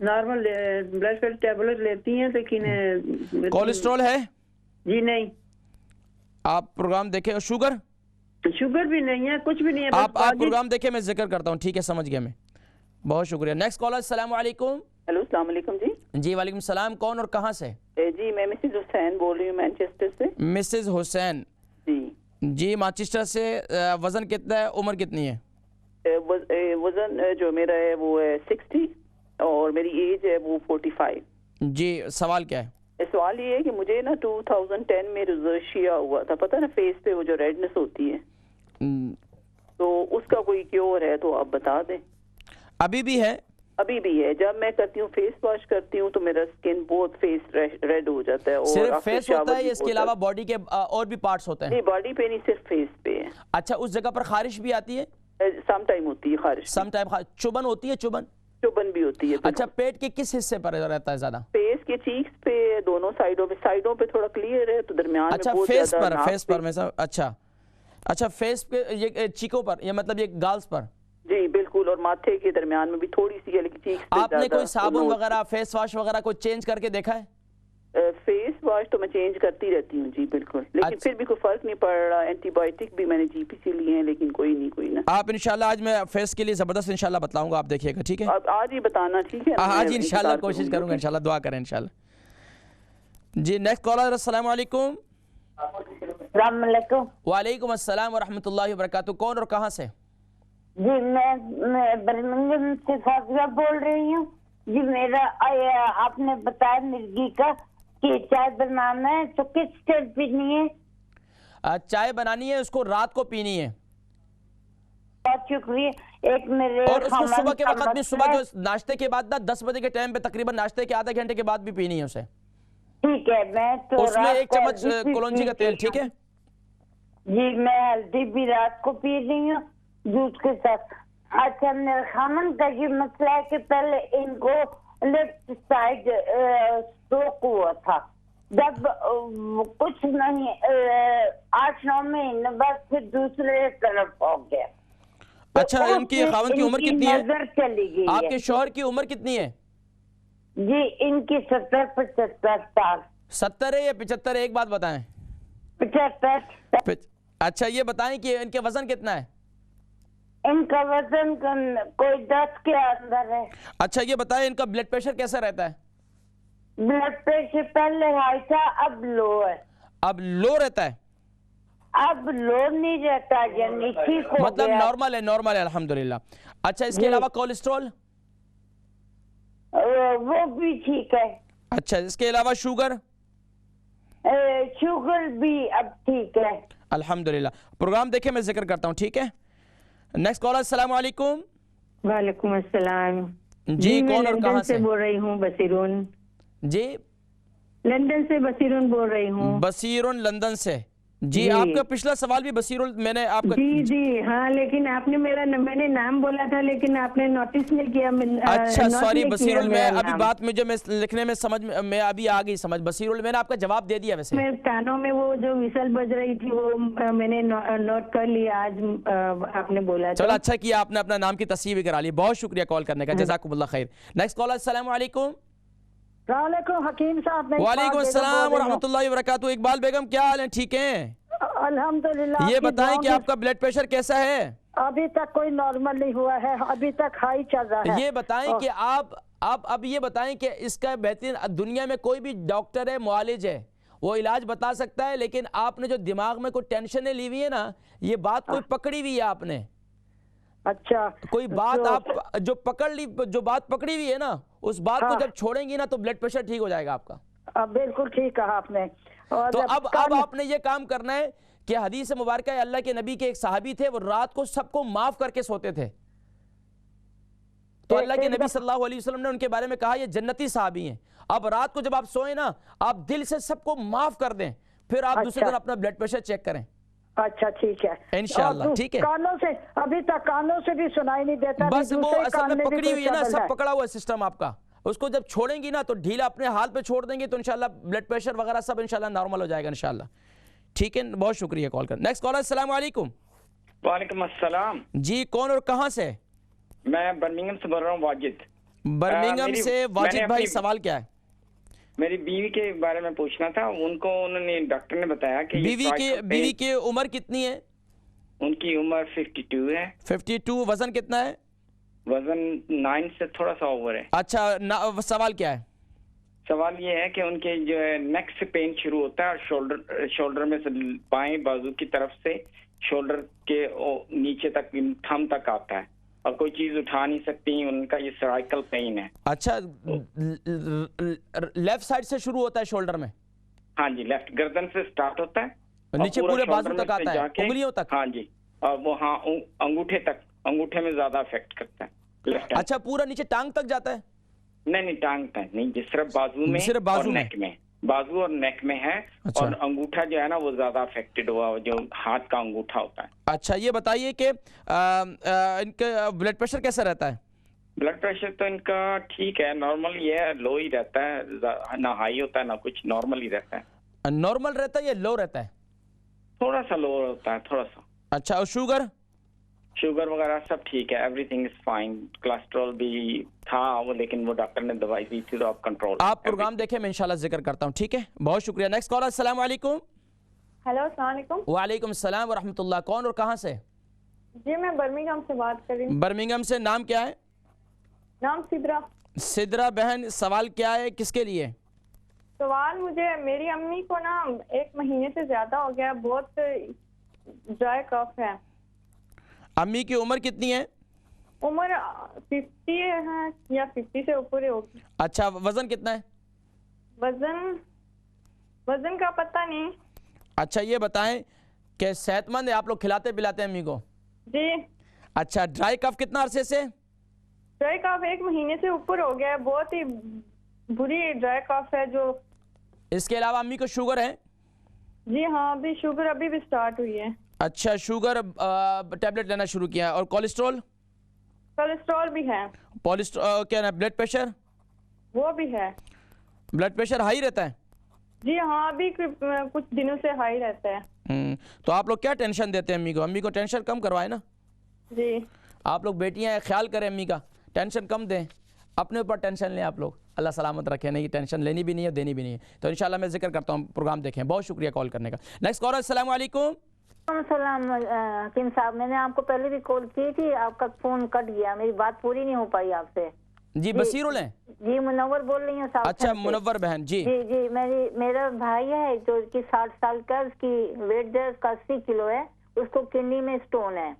نارمل بلڈ پریشر ٹیبلٹ لیتی ہیں لیکن
کولیسٹرول ہے؟
جی نہیں.
آپ پروگرام دیکھیں.
شوگر بھی نہیں ہے، کچھ بھی نہیں ہے.
آپ پروگرام دیکھیں، میں ذکر کرتا ہوں. ٹھیک ہے، سمجھ گیا میں. بہت شکریہ. Next caller. السلام علیکم.
ہیلو السلام علیکم.
جی وعلیکم السلام. کون اور کہاں سے؟
جی میں مسز حسین بول رہی ہوں مینچسٹر سے.
مسز حسین جی مانچسٹر سے. وزن کتنا ہے، عمر کتنی ہے؟
وزن جو میرا ہے وہ ہے 60 اور میری ایج ہے وہ 45.
جی سوال کیا ہے؟
سوال یہ ہے کہ مجھے نا 2010 میں روزیشیا ہوا تھا، پتہ نا فیس پہ وہ جو ریڈنس ہوتی ہے، تو اس کا کوئی کیور ہے تو آپ بتا دیں.
ابھی بھی ہے؟
ابھی بھی ہے. جب میں کرتی ہوں فیس واش کرتی ہوں تو میرا اسکن بہت فیس ریڈ ہو جاتا ہے. اور
صرف فیس ہوتا ہے یا اس کے علاوہ باڈی کے اور بھی پارٹس ہوتے ہیں؟
نہیں باڈی پہ نہیں، صرف فیس پہ ہے.
اچھا اس جگہ پر خارش بھی آتی ہے؟
سم ٹائم ہوتی ہے خارش.
سم ٹائم چبن ہوتی ہے؟
چبن بھی ہوتی ہے.
اچھا پیٹ کے کس حصے پر رہتا ہے زیادہ؟
فیس کے چیکس پہ، دونوں سائیڈوں پہ تھوڑا کلیئر ہے تو درمیان میں بہت زیادہ.
فیس پر میں اچھا فیس پہ، یہ چیکوں پر، یہ مطلب یہ گالز پر؟
جی بالکل. اور ماتھے کے درمیان میں بھی تھوڑی سی ہے لیکن چیکس پہ.
آپ نے کوئی صابن وغیرہ فیس واش وغیرہ کوئی چینج کر کے دیکھا ہے؟
فیس واش تو میں چینج کرتی رہتی ہوں جی بالکل، لیکن پھر بھی کوئی فرق نہیں پڑ رہا. اینٹی بایوٹک بھی میں نے جی پی سے لیے ہیں لیکن کوئی نا.
آپ انشاءاللہ آج میں فیس کے لیے زبردست انشاءاللہ بتلاؤں گا، آپ دیکھیے گا. ٹھیک ہے
آج ہی بتانا. ٹھیک ہے
آج انشاءاللہ کوشش کروں گا. انشاءاللہ دعا کریں انشاءاللہ. جی نیکسٹ کالر. السلام علیکم.
السلام علیکم.
وعلیکم السلام ورحمۃ اللہ وبرکاتہ. کون اور کہاں سے؟
جی میں برمنگھم سے فاضلہ بول رہی ہوں. جی میرا آپ نے بتایا مرغی کا کہ چائے بنانا ہے تو کس ٹائم پینی ہے؟
چائے بنانی ہے، اس کو رات کو پینی ہے.
بہت شکریہ. ایک میرے
اور اس کو صبح کے وقت میں، صبح جو ناشتے کے بعد 10 بجے کے ٹائم پہ تقریباً ناشتے کے آدھے گھنٹے کے بعد بھی پینی ہے اسے.
ٹھیک ہے. میں تو
اس میں 1 چمچ کلونجی کا تیل. ٹھیک ہے
جی. میں ہلدی بھی رات کو پی رہی ہوں دودھ کے ساتھ. اچھا میرے خامن کا یہ مسئلہ ہے کہ پہلے ان کو لیفٹ سائڈ اسٹروک ہوا تھا، جب کچھ نہیں 8-9 مہینے بعد پھر دوسرے طرف ہو گیا.
اچھا ان کی خاوند کی عمر کتنی ہے؟
نظر چلی گئی.
آپ کے شوہر کی عمر کتنی ہے؟
جی ان کی 70-75 سال.
70 ہے یا 75 ہے؟ ایک بات بتائیں.
75.
اچھا یہ بتائیں کہ ان کے وزن کتنا ہے؟
ان کا وزن کوئی 10 کے اندر ہے.
اچھا یہ بتائیں ان کا بلڈ پریشر کیسا رہتا ہے؟
بلڈ پریشر پہلے ہائی تھا، اب لو ہے.
اب لو رہتا ہے؟
اب لو نہیں رہتا، یعنی ٹھیک ہو گیا.
مطلب نارمل ہے الحمدللہ. اچھا اس کے علاوہ کولیسٹرول؟
وہ بھی ٹھیک ہے.
اچھا اس کے علاوہ شوگر؟
شوگر بھی اب ٹھیک ہے
الحمدللہ. پروگرام دیکھیں میں ذکر کرتا ہوں. ٹھیک ہے نیکسٹ کالر. السلام علیکم.
وعلیکم السلام.
جی کون اور کہاں سے
بول رہی ہوں؟ بصیرون.
جی
لندن سے بصیرون بول رہی ہوں.
بصیرون لندن سے. جی آپ کا پچھلا سوال بھی بصیرون میں نے آپ کا.
جی ہاں لیکن آپ نے میں نے نام بولا تھا لیکن آپ نے نوٹس نہیں کیا.
اچھا سوری بصیرون. میں ابھی بات مجھے لکھنے میں سمجھ میں ابھی آ گئی سمجھ. بصیرون میں نے آپ کا جواب دے دیا. ویسے
میں کانوں میں وہ جو ویسل بج رہی تھی وہ میں نے نوٹ کر لیا. آج آپ نے بولا.
چلو اچھا کیا آپ نے اپنا نام کی تصحیح بھی کرا لی. بہت شکریہ کال کرنے کا. جزاکم اللہ خیر. Next caller. السلام علیکم.
السلام علیکم حکیم صاحب.
وعلیکم السلام ورحمۃ اللہ وبرکاتہ. اقبال بیگم کیا حال ہیں؟ ٹھیک ہیں
الحمدللہ.
یہ بتائیں کہ آپ کا بلڈ پریشر کیسا ہے؟
ابھی تک کوئی نارمل نہیں ہوا ہے، ابھی تک ہائی چل رہا ہے.
یہ بتائیں کہ اب یہ بتائیں کہ اس کا بہترین دنیا میں کوئی بھی ڈاکٹر ہے، معالج ہے، وہ علاج بتا سکتا ہے، لیکن آپ نے جو دماغ میں کوئی ٹینشنیں لی ہوئی ہے نا، یہ بات کوئی پکڑی ہوئی ہے آپ نے،
اچھا
کوئی بات آپ جو بات پکڑی ہوئی ہے نا، اس بات کو جب چھوڑیں گی نا تو بلڈ پریشر ٹھیک ہو جائے گا آپ کا۔
بالکل ٹھیک کہا آپ نے۔
تو اب آپ نے یہ کام کرنا ہے کہ حدیث مبارکہ ہے، اللہ کے نبی کے ایک صحابی تھے، وہ رات کو سب کو معاف کر کے سوتے تھے، تو اللہ کے نبی صلی اللہ علیہ وسلم نے ان کے بارے میں کہا یہ جنتی صحابی ہیں۔ اب رات کو جب آپ سوئیں نا، آپ دل سے سب کو معاف کر دیں، پھر آپ دوسرے دن اپنا بلڈ پریشر چیک کریں۔
اچھا ٹھیک ہے
انشاءاللہ، ٹھیک ہے۔
کانوں سے ابھی تک کانوں سے بھی سنائی نہیں دیتا،
بس وہ اصل میں پکڑی ہوئی ہے نا، سب پکڑا ہوا ہے سسٹم آپ کا، اس کو جب چھوڑیں گی نا تو ڈھیلا اپنے حال پہ چھوڑ دیں گے تو انشاءاللہ بلڈ پریشر وغیرہ سب انشاءاللہ نارمل ہو جائے گا انشاءاللہ، ٹھیک ہے۔ بہت شکریہ کال کر۔ نیکسٹ کالر، السلام علیکم۔
وعلیکم السلام
جی، کون اور کہاں سے؟
میں برمنگھم سے بول رہا ہوں، واجد۔
برمنگھم سے واجد بھائی، سوال کیا ہے؟
میری بیوی کے بارے میں پوچھنا تھا، انہوں نے ڈاکٹر نے بتایا کہ
بیوی کی عمر کتنی ہے؟
ان کی عمر 52 ہے۔
52، وزن کتنا ہے؟
وزن 9 سے تھوڑا سا اوور ہے۔
اچھا، سوال کیا ہے؟
سوال یہ ہے کہ ان کے جو ہے نیک سے پین شروع ہوتا ہے، اور شولڈر میں سے بائیں بازو کی طرف سے شولڈر کے نیچے تک، تھم تک آتا ہے، اور کوئی چیز اٹھا نہیں سکتی، ان کا یہ سرائیکل پین ہے۔
اچھا، لیفٹ سائڈ سے شروع ہوتا ہے شولڈر میں؟
ہاں جی، لیفٹ گردن سے سٹارٹ ہوتا ہے،
نیچے پورے بازو تک آتا ہے، انگلیوں تک؟
ہاں جی، اور وہ ہاں انگوٹھے تک، انگوٹھے میں زیادہ افیکٹ کرتا ہے۔
اچھا، پورا نیچے ٹانگ تک جاتا ہے؟
نہیں، ٹانگ تک نہیں، صرف بازو میں اور نیک میں، بازو اور نیک میں ہے، اور انگوٹھا جو ہے نا وہ زیادہ افیکٹڈ ہوا، جو ہاتھ کا انگوٹھا ہوتا ہے۔
اچھا، یہ بتائیے کہ ان کا بلڈ پریشر کیسا رہتا ہے؟
بلڈ پریشر تو ان کا ٹھیک ہے، نارمل ہی ہے، لو ہی رہتا ہے، نہ ہائی ہوتا ہے نہ کچھ، نارمل ہی رہتا ہے۔
نارمل رہتا ہے یا لو رہتا ہے؟
تھوڑا سا لو ہوتا ہے، تھوڑا سا۔
اچھا، اور
شوگر وغیرہ سب ٹھیک ہے، everything is fine. Cholesterol بھی تھا وہ، لیکن وہ ڈاکٹر نے دوائی دی تھی تو آپ کنٹرول۔
آپ پروگرام دیکھیں، میں انشاءاللہ ذکر کرتا ہوں، ٹھیک ہے؟ بہت شکریہ۔ نیکسٹ کالر، السلام علیکم۔
ہیلو، السلام علیکم۔
وعلیکم السلام ورحمۃ اللہ۔ کون اور کہاں سے؟
جی، میں برمنگھم سے بات کر رہی ہوں۔
برمنگھم سے، نام کیا ہے؟
نام سدرا۔
سدرا بہن، سوال کیا ہے، کس کے لیے؟
سوال مجھے، میری امی کو نا 1 مہینے سے زیادہ ہو گیا، بہت ڈرائی کف ہے۔
امی کی عمر کتنی ہے؟
عمر 50 ہے یا 50 سے اوپر ہوگی۔
اچھا، وزن کتنا ہے؟
وزن کا پتہ نہیں۔
اچھا، یہ بتائیں کہ صحت مند ہے، آپ لوگ کھلاتے پلاتے ہیں امی کو؟
جی۔
اچھا، ڈرائی کف کتنا عرصے سے؟
ڈرائی کف 1 مہینے سے اوپر ہو گیا ہے، بہت ہی بری ڈرائی کف ہے جو۔
اس کے علاوہ امی کو شوگر ہے؟
جی ہاں، ابھی شوگر ابھی بھی سٹارٹ ہوئی ہے۔
اچھا، شوگر ٹیبلٹ لینا شروع کیا ہے، اور کولیسٹرول
بھی ہے۔
کیا نا، بلڈ پریشر؟
وہ بھی ہے۔
بلڈ پریشر ہائی رہتا ہے؟
جی ہاں، ابھی کچھ دنوں سے ہائی رہتا ہے۔
تو آپ لوگ کیا ٹینشن دیتے ہیں امی کو؟ امی کو ٹینشن کم کروائے نا۔
جی،
آپ لوگ بیٹیاں ہیں، خیال کریں امی کا، ٹینشن کم دیں، اپنے اوپر ٹینشن لیں آپ لوگ، اللہ سلامت رکھیں، نہیں ٹینشن لینی بھی نہیں ہے، دینی بھی نہیں ہے۔ تو انشاءاللہ میں ذکر کرتا ہوں، پروگرام دیکھیں۔ بہت شکریہ کال کرنے کا۔ نیکسٹ کالر، السلام علیکم۔
السلام حکیم صاحب، میں نے آپ کو پہلے بھی کال کی تھی، آپ کا فون کٹ گیا، میری بات پوری نہیں ہو پائی آپ سے۔
جی، بصیر ہیں؟
جی، منور بول رہی ہوں صاحب۔
اچھا، منور بہن، جی
جی، میرا بھائی ہے جو کہ 60 سال کا، اس کی ویٹ جو ہے اس کا 80 کلو ہے، اس کو کڈنی میں اسٹون ہے،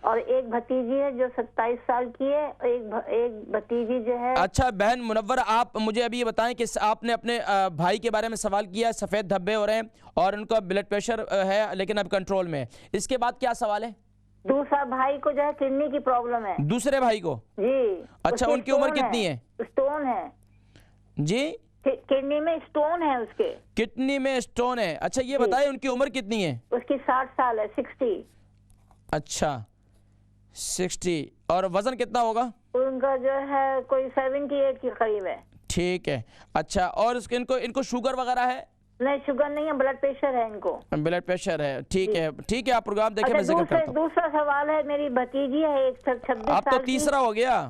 اور ایک بھتیجی ہے جو 27 سال کی ہے، ایک بھتیجی جو ہے۔
اچھا بہن منور، آپ مجھے ابھی یہ بتائیں کہ آپ نے اپنے بھائی کے بارے میں سوال کیا، سفید دھبے ہو رہے ہیں اور ان کا بلڈ پریشر ہے لیکن اب کنٹرول میں ہے، اس کے بعد کیا سوال ہے؟
دوسرا بھائی کو جو ہے کڈنی کی پرابلم ہے۔
دوسرے بھائی کو؟
جی۔
اچھا، ان کی عمر کتنی ہے؟
اسٹون ہے
جی،
کڈنی میں اسٹون ہے اس کے۔
کڈنی میں اسٹون ہے، اچھا یہ بتائیں ان کی عمر کتنی ہے؟
اس کی 60 سال ہے، 60۔
اچھا 60، اور وزن کتنا ہوگا
ان کا؟ جو ہے کوئی 78 کے قریب ہے۔
ٹھیک ہے، اچھا، اور ان کو شوگر وغیرہ ہے؟
نہیں، شوگر نہیں ہے، بلڈ پریشر ہے ان کو۔
بلڈ پریشر ہے، ٹھیک ہے، ٹھیک ہے، آپ پروگرام دیکھیں، میں ذکر کرتا ہوں۔
دوسرا سوال ہے، میری بھتیجی ہے 26
آپ تو تیسرا ہو گیا۔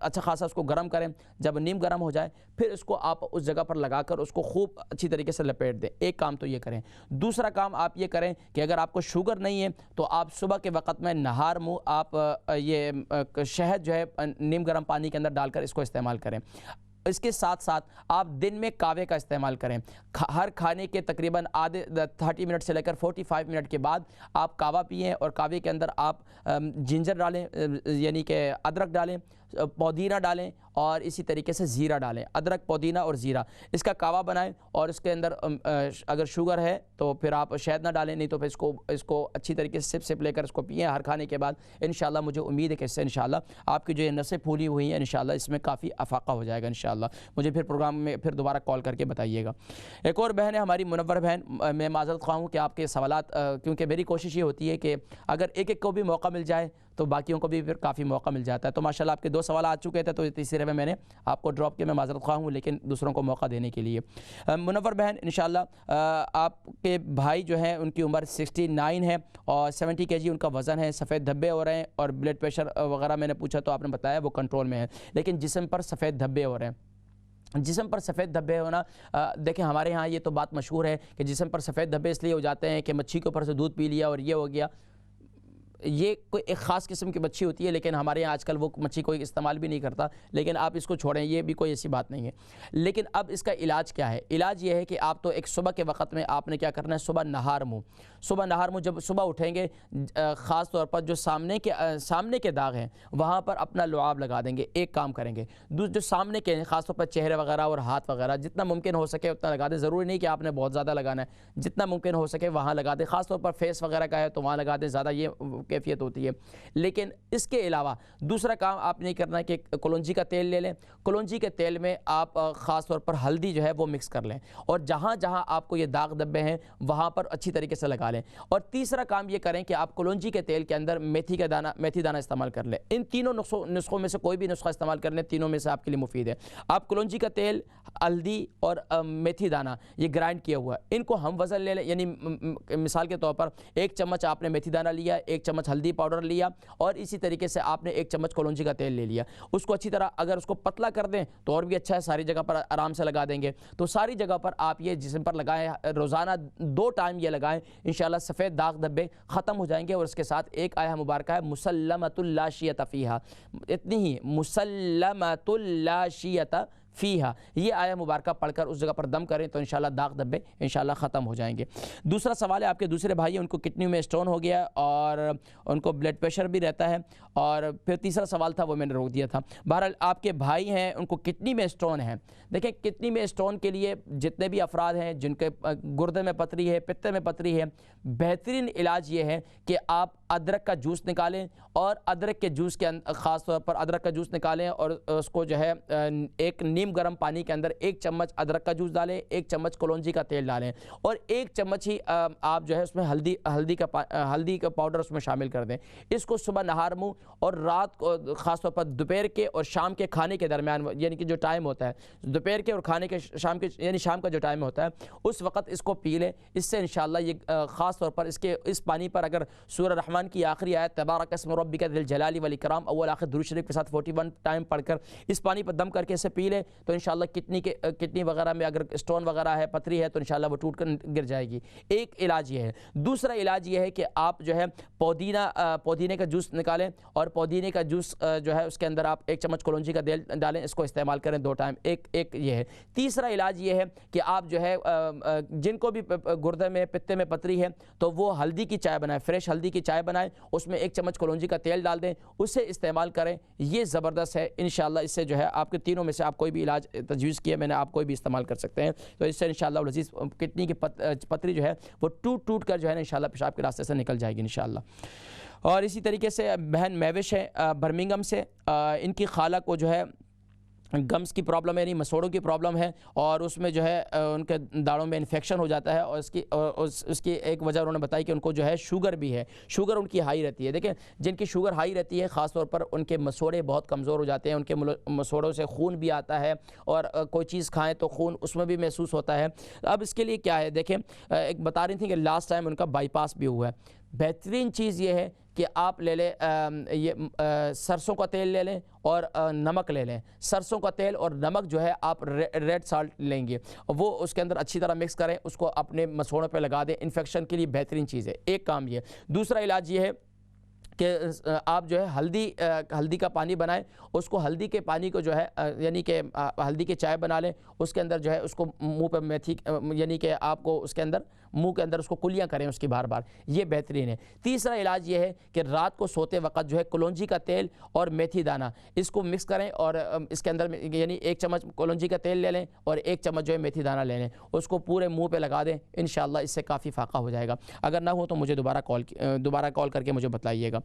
اچھا خاصا اس کو گرم کریں، جب نیم گرم ہو جائے پھر اس کو آپ اس جگہ پر لگا کر اس کو خوب اچھی طریقے سے لپیٹ دیں. ایک کام تو یہ کریں. دوسرا کام آپ یہ کریں کہ اگر آپ کو شوگر نہیں ہے تو آپ صبح کے وقت میں نہار منہ آپ یہ شہد جو ہے نیم گرم پانی کے اندر ڈال کر اس کو استعمال کریں. اس کے ساتھ ساتھ آپ دن میں کاوے کا استعمال کریں. ہر کھانے کے تقریباً 30 منٹ سے لے کر 45 منٹ کے بعد آپ کاوا پئیں، اور کاوے کے اندر آپ جنجر ڈالیں، یعنی کہ ادرک ڈالیں، پودینہ ڈالیں اور اسی طریقے سے زیرہ ڈالیں. ادرک، پودینہ اور زیرہ اس کا کاوا بنائیں، اور اس کے اندر اگر شوگر ہے تو پھر آپ شہد نہ ڈالیں، نہیں تو پھر اس کو اچھی طریقے سے سپ لے کر اس کو پئیں ہر کھانے کے بعد. انشاءاللہ مجھے امید ہے کہ اس سے انشاءاللہ آپ کی جو یہ نسیں پھولی ہوئی ہیں انشاءاللہ اس میں کافی افاقہ ہو جائے گا انشاءاللہ. مجھے پھر پروگرام میں پھر دوبارہ کال کر کے بتائیے گا. ایک اور بہن ہے ہماری منور بہن، میں معذرت خواہ ہوں کہ آپ کے سوالات، کیونکہ میری کوشش یہ ہوتی ہے کہ اگر ایک ایک کو بھی موقع مل جائے تو باقیوں کو بھی پھر کافی موقع مل جاتا ہے. تو ماشاءاللہ آپ کے 2 سوال آ چکے تھے، تو تیسرے میں نے آپ کو ڈراپ کیا. میں معذرت خواہ ہوں لیکن دوسروں کو موقع دینے کے لیے. منور بہن انشاءاللہ آپ کے بھائی جو ہیں ان کی عمر 69 ہے اور 70 kg ان کا وزن ہے. سفید دھبے ہو رہے ہیں اور بلڈ پریشر وغیرہ میں نے پوچھا تو آپ نے بتایا وہ کنٹرول میں ہے، لیکن جسم پر سفید دھبے ہو رہے ہیں. جسم پر سفید دھبے ہونا، دیکھیں ہمارے ہاں یہ تو بات مشہور ہے کہ جسم پر سفید دھبے اس لیے ہو جاتے ہیں کہ مچھی کے اوپر سے دودھ پی لیا اور یہ ہو گیا. یہ کوئی ایک خاص قسم کی مچھی ہوتی ہے، لیکن ہمارے یہاں آج کل وہ مچھی کوئی استعمال بھی نہیں کرتا، لیکن آپ اس کو چھوڑیں، یہ بھی کوئی ایسی بات نہیں ہے. لیکن اب اس کا علاج کیا ہے؟ علاج یہ ہے کہ آپ تو ایک صبح کے وقت میں آپ نے کیا کرنا ہے، صبح نہار منہ جب صبح اٹھیں گے، خاص طور پر جو سامنے کے داغ ہیں وہاں پر اپنا لعاب لگا دیں گے. ایک کام کریں گے، جو سامنے کے خاص طور پر چہرے وغیرہ اور ہاتھ وغیرہ جتنا ممکن ہو سکے اتنا لگا دیں. ضروری نہیں کہ آپ نے بہت زیادہ لگانا ہے، جتنا ممکن ہو سکے وہاں لگا دیں. خاص طور پر فیس وغیرہ کا ہے تو وہاں لگا دیں، زیادہ یہ کیفیت ہوتی ہے. لیکن اس کے علاوہ دوسرا کام آپ نے کرنا ہے کہ کلونجی کا تیل لے لیں. کلونجی کے تیل میں آپ خاص طور پر ہلدی جو ہے وہ مکس کر لیں، اور جہاں جہاں آپ کو یہ داغ دھبے ہیں وہاں پر اچھی طریقے سے لگا لیں. اور تیسرا کام یہ کریں کہ آپ کلونجی کے تیل کے اندر میتھی دانہ استعمال کر لیں. ان تینوں نسخوں میں سے کوئی بھی نسخہ استعمال کر لیں، تینوں میں سے آپ کے لیے مفید ہے. آپ کلونجی کا تیل، ہلدی اور میتھی دانہ یہ گرائنڈ کیا ہوا ہے، ان کو ہم وزن لے لیں. یعنی مثال کے طور پر 1 چمچ آپ نے میتھی دانہ لیا، 1 چمچ ہلدی پاؤڈر لیا، اور اسی طریقے سے آپ نے 1 چمچ کلونجی کا تیل لے لیا. اس کو اچھی طرح اگر اس کو پتلا کر دیں تو اور بھی اچھا ہے، ساری جگہ پر آرام سے لگا دیں گے. تو ساری جگہ پر آپ یہ جسم پر لگائیں، روزانہ 2 ٹائم یہ لگائیں، انشاءاللہ سفید داغ دھبے ختم ہو جائیں گے. اور اس کے ساتھ ایک آیہ مبارکہ ہے مسلمۃ لا شیۃ فیہا، اتنی ہی مسلمۃ لا شیۃ فیہا، یہ آیہ مبارکہ پڑھ کر اس جگہ پر دم کریں تو انشاءاللہ داغ دھبے انشاءاللہ ختم ہو جائیں گے. دوسرا سوال ہے آپ کے دوسرے بھائی ہیں، ان کو کڈنی میں اسٹون ہو گیا اور ان کو بلڈ پریشر بھی رہتا ہے. اور پھر تیسرا سوال تھا وہ میں نے روک دیا تھا. بہرحال آپ کے بھائی ہیں ان کو کڈنی میں اسٹون ہے. دیکھیں کڈنی میں اسٹون کے لیے جتنے بھی افراد ہیں جن کے گردے میں پتھری ہے، پتے میں پتھری ہے، بہترین علاج یہ ہے کہ آپ ادرک کا جوس نکالیں، اور ادرک کے جوس کے خاص طور پر ادرک کا جوس نکالیں اور اس کو جو ہے ایک نیم گرم پانی کے اندر 1 چمچ ادرک کا جوس ڈالیں، 1 چمچ کلونجی کا تیل ڈالیں، اور 1 چمچ ہی آپ جو ہے اس میں ہلدی کا پاؤڈر اس میں شامل کر دیں. اس کو صبح نہار منہ اور رات کو خاص طور پر دوپہر کے اور شام کے کھانے کے درمیان، یعنی کہ جو ٹائم ہوتا ہے دوپہر کے اور کھانے کے شام کے، یعنی شام کا جو ٹائم ہوتا ہے اس وقت اس کو پی لیں. اس سے انشاءاللہ یہ خاص طور پر اس پانی پر اگر سورہ رحمان کی آخری آیت تبارک اسم ربک ذی الجلال والاکرام اول آخر درود شریف کے ساتھ 41 ٹائم پڑھ کر اس پانی پر دم کر کے اسے پی لیں تو انشاءاللہ کڈنی وغیرہ میں اگر اسٹون وغیرہ ہے، پتھری ہے، تو انشاءاللہ وہ ٹوٹ کر گر جائے گی. ایک علاج یہ ہے. دوسرا علاج یہ ہے کہ آپ جو ہے پودینے کا جوس نکالیں، اور پودینے کا جوس جو ہے اس کے اندر آپ 1 چمچ کلونجی کا تیل ڈالیں، اس کو استعمال کریں 2 ٹائم. ایک یہ ہے. تیسرا علاج یہ ہے کہ آپ جو ہے جن کو بھی گردے میں پتے میں پتھری ہے تو وہ ہلدی کی چائے بنائیں، فریش ہلدی کی چائے بنائیں، اس میں 1 چمچ کلونجی کا تیل ڈال دیں، اسے استعمال کریں. یہ زبردست ہے انشاءاللہ. اس سے جو ہے آپ کے تینوں میں سے آپ کوئی بھی علاج تجویز کیا میں نے، آپ کوئی بھی استعمال کر سکتے ہیں. تو اس سے انشاءاللہ العزیز کڈنی کی پتھری جو ہے وہ ٹوٹ کر جو ہے نا انشاءاللہ پیشاب کے راستے سے نکل جائے گی انشاءاللہ. اور اسی طریقے سے بہن میوش ہے برمنگھم سے، ان کی خالہ کو جو ہے گمز کی پرابلم ہے، یعنی مسوڑوں کی پرابلم ہے، اور اس میں جو ہے ان کے داڑھوں میں انفیکشن ہو جاتا ہے، اور اس کی ایک وجہ انہوں نے بتائی کہ ان کو جو ہے شوگر بھی ہے. شوگر ان کی ہائی رہتی ہے. دیکھیں جن کی شوگر ہائی رہتی ہے خاص طور پر ان کے مسوڑے بہت کمزور ہو جاتے ہیں، ان کے مسوڑوں سے خون بھی آتا ہے، اور کوئی چیز کھائیں تو خون اس میں بھی محسوس ہوتا ہے. اب اس کے لیے کیا ہے، دیکھیں ایک بتا رہی تھیں کہ لاسٹ ٹائم ان کا بائی پاس بھی ہوا ہے. بہترین چیز یہ ہے کہ آپ لے لیں یہ سرسوں کا تیل لے لیں اور نمک لے لیں. سرسوں کا تیل اور نمک جو ہے آپ ریڈ سالٹ لیں گے, وہ اس کے اندر اچھی طرح مکس کریں, اس کو اپنے مسوڑوں پہ لگا دیں. انفیکشن کے لیے بہترین چیز ہے. ایک کام یہ. دوسرا علاج یہ ہے کہ آپ جو ہے ہلدی کا پانی بنائیں, اس کو ہلدی کے پانی کو جو ہے یعنی کہ ہلدی کی چائے بنا لیں, اس کے اندر جو ہے اس کو منہ پہ میتھی یعنی کہ آپ کو اس کے اندر منہ کے اندر اس کو کلیاں کریں اس کی بار بار, یہ بہترین ہے. تیسرا علاج یہ ہے کہ رات کو سوتے وقت جو ہے کلونجی کا تیل اور میتھی دانہ اس کو مکس کریں اور اس کے اندر یعنی 1 چمچ کلونجی کا تیل لے لیں اور 1 چمچ جو ہے میتھی دانہ لے لیں, اس کو پورے منہ پہ لگا دیں. انشاءاللہ اس سے کافی فاقہ ہو جائے گا. اگر نہ ہو تو مجھے دوبارہ کال کر کے مجھے بتائیے گا.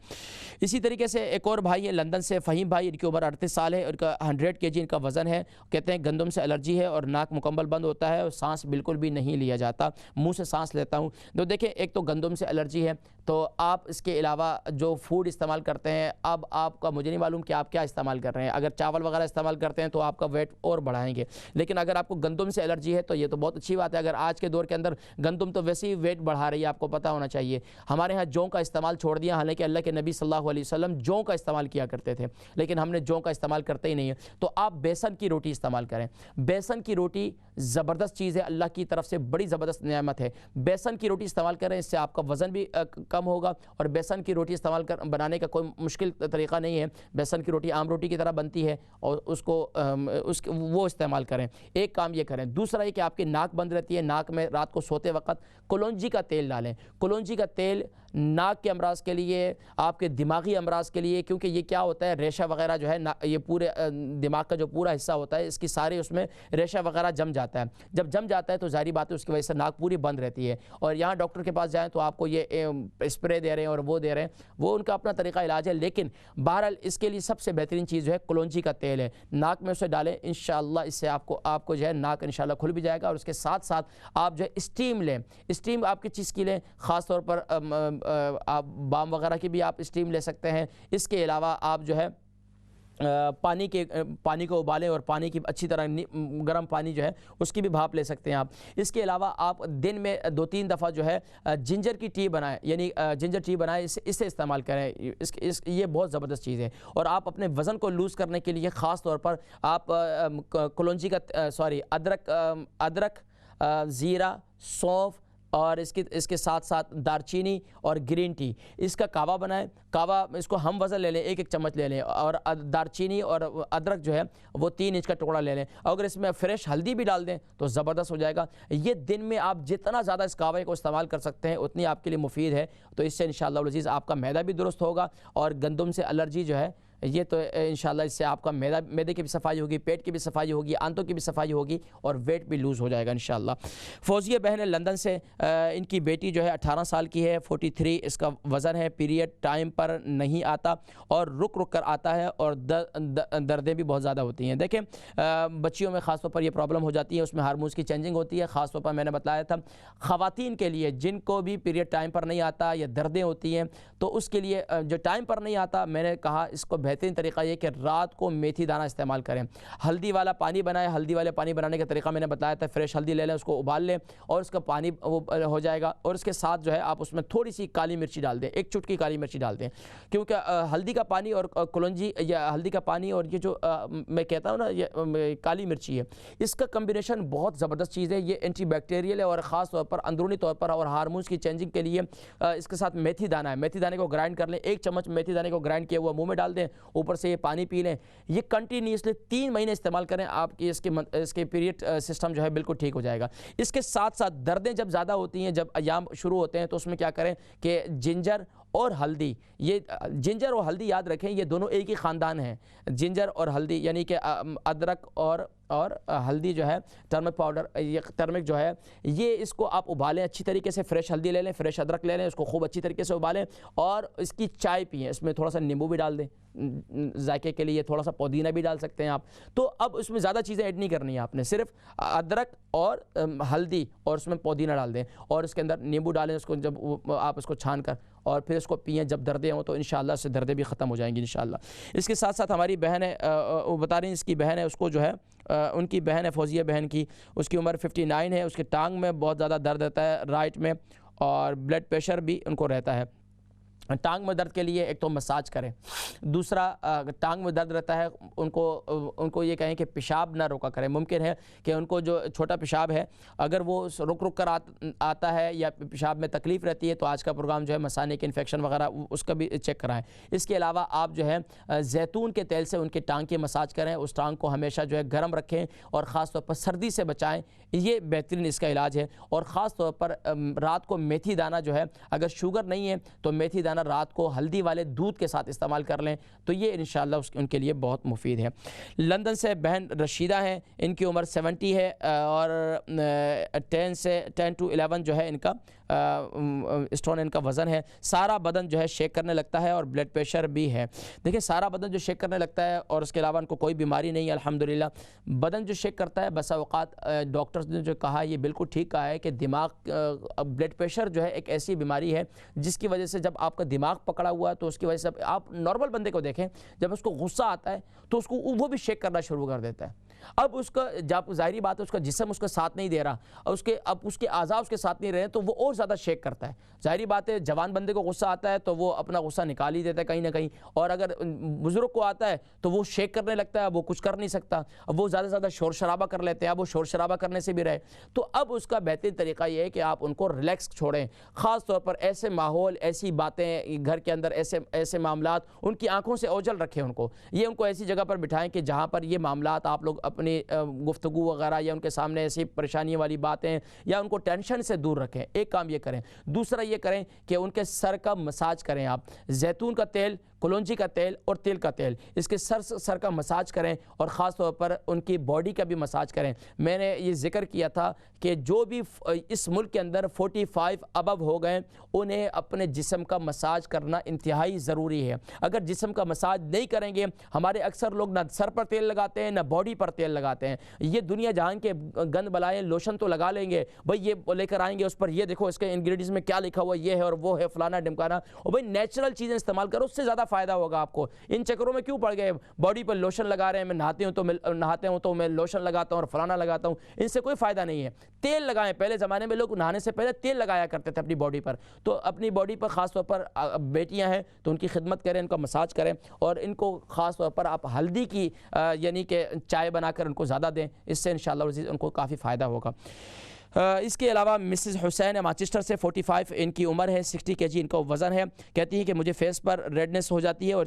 اسی طریقے سے ایک اور بھائی ہے لندن سے, فہیم بھائی, ان کی عمر 38 سال ہے, ان کا 100 kg ان کا وزن ہے. کہتے ہیں گندم سے الرجی ہے اور ناک مکمل بند ہوتا ہے اور سانس بالکل بھی نہیں لیا جاتا, منہ سے سانس لیتا ہوں. تو دیکھیں ایک تو گندم سے الرجی ہے, تو آپ اس کے علاوہ جو فوڈ استعمال کرتے ہیں, اب آپ کا مجھے نہیں معلوم کہ آپ کیا استعمال کر رہے ہیں. اگر چاول وغیرہ استعمال کرتے ہیں تو آپ کا ویٹ اور بڑھائیں گے, لیکن اگر آپ کو گندم سے الرجی ہے تو یہ تو بہت اچھی بات ہے. اگر آج کے دور کے اندر گندم تو ویسے ہی ویٹ بڑھا رہی ہے, آپ کو پتہ ہونا چاہیے. ہمارے ہاں جوں کا استعمال چھوڑ دیا, حالانکہ اللہ کے نبی صلی اللہ علیہ وسلم جوں کا استعمال کیا کرتے تھے, لیکن ہم نے جوں کا استعمال کرتے ہی نہیں ہے. تو آپ بیسن کی روٹی استعمال کریں. بیسن کی روٹی زبردست چیز ہے, اللہ کی طرف سے بڑی زبردست نعمت ہے. بیسن کی روٹی استعمال کریں, اس سے آپ کا وزن بھی کم ہوگا. اور بیسن کی روٹی استعمال بنانے کا کوئی مشکل طریقہ نہیں ہے. بیسن کی روٹی عام روٹی کی طرح بنتی ہے اور وہ استعمال کریں. ایک کام یہ کریں. دوسرا یہ کہ آپ کی ناک بند رہتی ہے, ناک میں رات کو سوتے وقت کلونجی کا تیل ڈالیں. کلونجی کا تیل ناک کے امراض کے لیے, آپ کے دماغی امراض کے لیے, کیونکہ یہ کیا ہوتا ہے, ریشہ وغیرہ جو ہے یہ پورے دماغ کا جو پورا حصہ ہوتا ہے, اس کی سارے اس میں ریشہ وغیرہ جم جاتا ہے. جب جم جاتا ہے تو ظاہری بات ہے اس کی وجہ سے ناک پوری بند رہتی ہے. اور یہاں ڈاکٹر کے پاس جائیں تو آپ کو یہ اسپرے دے رہے ہیں اور وہ دے رہے ہیں, وہ ان کا اپنا طریقہ علاج ہے. لیکن بہرحال اس کے لیے سب سے بہترین چیز جو ہے کلونجی کا تیل ہے. ناک میں اسے ڈالیں, انشاءاللہ اس سے آپ کو جو ہے ناک انشاءاللہ کھل بھی جائے گا. اور اس کے ساتھ ساتھ آپ جو ہے اسٹیم لیں. اسٹیم آپ کی چیز کی لیں, خاص طور پر آپ بام وغیرہ کی بھی آپ اسٹیم لے سکتے ہیں. اس کے علاوہ آپ جو ہے پانی کو ابالیں اور پانی کی اچھی طرح گرم پانی جو ہے اس کی بھی بھاپ لے سکتے ہیں آپ. اس کے علاوہ آپ دن میں 2-3 دفعہ جو ہے جنجر کی ٹی بنائیں, یعنی جنجر ٹی بنائیں, اسے استعمال کریں. یہ بہت زبردست چیز ہے. اور آپ اپنے وزن کو لوز کرنے کے لیے خاص طور پر آپ کلونجی کا ادرک, زیرہ, سونف اور اس کے ساتھ ساتھ دارچینی اور گرین ٹی, اس کا کعوہ بنائیں. کعوہ اس کو ہم وزن لے لیں, 1 چمچ لے لیں. اور دارچینی اور ادرک جو ہے وہ 3 انچ کا ٹکڑا لے لیں. اگر اس میں فریش ہلدی بھی ڈال دیں تو زبردست ہو جائے گا. یہ دن میں آپ جتنا زیادہ اس کعوے کو استعمال کر سکتے ہیں اتنی آپ کے لیے مفید ہے. تو اس سے انشاءاللہ العزیز آپ کا معدہ بھی درست ہوگا, اور گندم سے الرجی جو ہے یہ تو انشاءاللہ اس سے آپ کا معدے کی بھی صفائی ہوگی, پیٹ کی بھی صفائی ہوگی, آنتوں کی بھی صفائی ہوگی, اور ویٹ بھی لوز ہو جائے گا انشاءاللہ. فوزیہ بہن ہے لندن سے, ان کی بیٹی جو ہے 18 سال کی ہے, 43 اس کا وزن ہے. پیریڈ ٹائم پر نہیں آتا اور رک کر آتا ہے, اور دردیں بھی بہت زیادہ ہوتی ہیں. دیکھیں بچیوں میں خاص طور پر یہ پرابلم ہو جاتی ہے, اس میں ہارمونز کی چینجنگ ہوتی ہے. خاص طور پر میں نے بتایا تھا خواتین کے لیے جن کو بھی پیریڈ ٹائم پر نہیں آتا یا دردیں ہوتی ہیں, تو اس کے لیے جو ٹائم پر نہیں آتا, میں نے کہا اس کو بہترین طریقہ یہ کہ رات کو میتھی دانہ استعمال کریں. ہلدی والا پانی بنائیں. ہلدی والے پانی بنانے کا طریقہ میں نے بتایا تھا. فریش ہلدی لے لیں, اس کو ابال لیں اور اس کا پانی وہ ہو جائے گا. اور اس کے ساتھ جو ہے آپ اس میں تھوڑی سی کالی مرچی ڈال دیں, 1 چٹکی کالی مرچی ڈال دیں, کیونکہ ہلدی کا پانی اور کلونجی یا ہلدی کا پانی اور یہ جو میں کہتا ہوں نا یہ کالی مرچی ہے, اس کا کمبینیشن بہت زبردست چیز ہے. یہ اینٹی بیکٹیریل ہے اور خاص طور پر اندرونی طور پر اور ہارمونز کی چینجنگ کے لیے. اس کے ساتھ میتھی دانہ ہے, میتھی دانے کو گرائنڈ کر لیں, 1 چمچ میتھی دانے کو گرائنڈ کیا ہوا منہ میں ڈال دیں, اوپر سے یہ پانی پی لیں. یہ کنٹینیوسلی 3 مہینے استعمال کریں, آپ کی اس کے پیریڈ سسٹم جو ہے بالکل ٹھیک ہو جائے گا. اس کے ساتھ ساتھ دردیں جب زیادہ ہوتی ہیں, جب ایام شروع ہوتے ہیں, تو اس میں کیا کریں کہ جنجر اور ہلدی, یہ جنجر اور ہلدی یاد رکھیں یہ دونوں ایک ہی خاندان ہیں. جنجر اور ہلدی یعنی کہ ادرک اور ہلدی جو ہے, ٹرمک پاؤڈر, یہ ٹرمک جو ہے یہ اس کو آپ ابالیں اچھی طریقے سے. فریش ہلدی لے لیں, فریش ادرک لے لیں, اس کو خوب اچھی طریقے سے ابالیں اور اس کی چائے پئیں. اس میں تھوڑا سا نیمبو بھی ڈال دیں ذائقے کے لیے, تھوڑا سا پودینہ بھی ڈال سکتے ہیں آپ. تو اب اس میں زیادہ چیزیں ایڈ نہیں کرنی ہیں آپ نے, صرف ادرک اور ہلدی اور اس میں پودینہ ڈال دیں اور اس کے اندر نیمبو ڈالیں. اس کو جب آپ اس کو چھان کر اور پھر اس کو پئیں جب دردیں ہوں, تو انشاءاللہ اس سے دردیں بھی ختم ہو جائیں گی انشاءاللہ. اس کے ساتھ ساتھ ہماری بہن ہے, وہ بتا رہی ہیں اس کی بہن ہے, اس کو جو ہے ان کی بہن ہے فوزیہ بہن کی, اس کی عمر 59 ہے. اس کے ٹانگ میں بہت زیادہ درد رہتا ہے رائٹ میں, اور بلڈ پریشر بھی ان کو رہتا ہے. ٹانگ میں درد کے لیے ایک تو مساج کریں، دوسرا ٹانگ میں درد رہتا ہے ان کو یہ کہیں کہ پیشاب نہ روکا کریں۔ ممکن ہے کہ ان کو جو چھوٹا پیشاب ہے اگر وہ رک کر آتا ہے یا پیشاب میں تکلیف رہتی ہے تو آج کا پروگرام جو ہے مثانے کے انفیکشن وغیرہ اس کا بھی چیک کرائیں۔ اس کے علاوہ آپ جو ہے زیتون کے تیل سے ان کے ٹانگ کی مساج کریں، اس ٹانگ کو ہمیشہ جو ہے گرم رکھیں اور خاص طور پر سردی سے بچائیں، یہ بہترین اس کا علاج ہے۔ اور خاص طور پر رات کو میتھی دانہ جو ہے، اگر شوگر نہیں ہے تو میتھی دانہ رات کو ہلدی والے دودھ کے ساتھ استعمال کر لیں تو یہ انشاءاللہ ان کے لیے بہت مفید ہے۔ لندن سے بہن رشیدہ ہیں، ان کی عمر 70 ہے اور 10 to 11 جو ہے ان کا اسٹون ان کا وزن ہے۔ سارا بدن جو ہے شیک کرنے لگتا ہے اور بلڈ پریشر بھی ہے۔ دیکھیں سارا بدن جو شیک کرنے لگتا ہے اور اس کے علاوہ ان کو کوئی بیماری نہیں ہے الحمدللہ۔ بدن جو شیک کرتا ہے بسا اوقات ڈاکٹرز نے جو کہا یہ بالکل ٹھیک کہا ہے کہ دماغ بلڈ پریشر جو ہے ایک ایسی بیماری ہے جس کی وجہ سے جب آپ کا دماغ پکڑا ہوا ہے تو اس کی وجہ سے آپ نارمل بندے کو دیکھیں جب اس کو غصہ آتا ہے تو اس کو وہ بھی شیک کرنا شروع کر دیتا ہے۔ اب اس کا جب ظاہری بات ہے اس کا جسم اس کا ساتھ نہیں دے رہا اور اب اس کے اعضاء اس کے ساتھ نہیں رہے تو وہ اور زیادہ شیک کرتا ہے۔ ظاہری بات ہے جوان بندے کو غصہ آتا ہے تو وہ اپنا غصہ نکال ہی دیتا ہے کہیں نہ کہیں، اور اگر بزرگ کو آتا ہے تو وہ شیک کرنے لگتا ہے، وہ کچھ کر نہیں سکتا، اب وہ زیادہ سے زیادہ شور شرابہ کر لیتے ہیں، اب وہ شور شرابہ کرنے سے بھی رہے۔ تو اب اس کا بہترین طریقہ یہ ہے کہ آپ ان کو ریلیکس چھوڑیں، خاص طور پر ایسے ماحول، ایسی باتیں گھر کے اندر، ایسے معاملات ان کی آنکھوں سے اوجھل رکھیں ان کو ایسی جگہ پر بٹھائیں کہ جہاں پر یہ معاملات آپ لوگ اپنی گفتگو وغیرہ یا ان کے سامنے ایسی پریشانی والی باتیں یا ان کو ٹینشن سے دور رکھیں۔ ایک کام یہ کریں۔ دوسرا یہ کریں کہ ان کے سر کا مساج کریں، آپ زیتون کا تیل، کلونجی کا تیل اور تل کا تیل اس کے سر کا مساج کریں اور خاص طور پر ان کی باڈی کا بھی مساج کریں۔ میں نے یہ ذکر کیا تھا کہ جو بھی اس ملک کے اندر 45 ابو ہو گئے انہیں اپنے جسم کا مساج کرنا انتہائی ضروری ہے۔ اگر جسم کا مساج نہیں کریں گے، ہمارے اکثر لوگ نہ سر پر تیل لگاتے ہیں نہ باڈی پر تیل لگاتے ہیں، یہ دنیا جہان کے گند بلائیں لوشن تو لگا لیں گے، بھئی یہ لے کر آئیں گے اس پر یہ دیکھو اس کے انگریڈینٹس میں کیا لکھا ہوا یہ ہے اور وہ ہے فلانا ڈمکانا، اور بھئی نیچرل چیزیں استعمال کرو، اس سے زیادہ فائدہ ہوگا آپ کو۔ ان چکروں میں کیوں پڑ گئے؟ باڈی پر لوشن لگا رہے ہیں، میں نہاتے ہوں تو میں لوشن لگاتا ہوں اور فلانا لگاتا ہوں، ان سے کوئی فائدہ نہیں ہے۔ تیل لگائیں، پہلے زمانے میں لوگ نہانے سے پہلے تیل لگایا کرتے تھے اپنی باڈی پر، تو اپنی باڈی پر خاص طور پر بیٹیاں ہیں تو ان کی خدمت کریں، ان کا مساج کریں اور ان کو خاص طور پر آپ ہلدی کی یعنی کہ چائے بنا کر ان کو زیادہ دیں، اس سے انشاءاللہ ان کو کافی فائدہ ہوگا۔ اس کے علاوہ مسز حسین مانچسٹر سے 45 ان کی عمر ہے، 60 kg ان کا وزن ہے، کہتی ہیں کہ مجھے فیس پر ریڈنس ہو جاتی ہے اور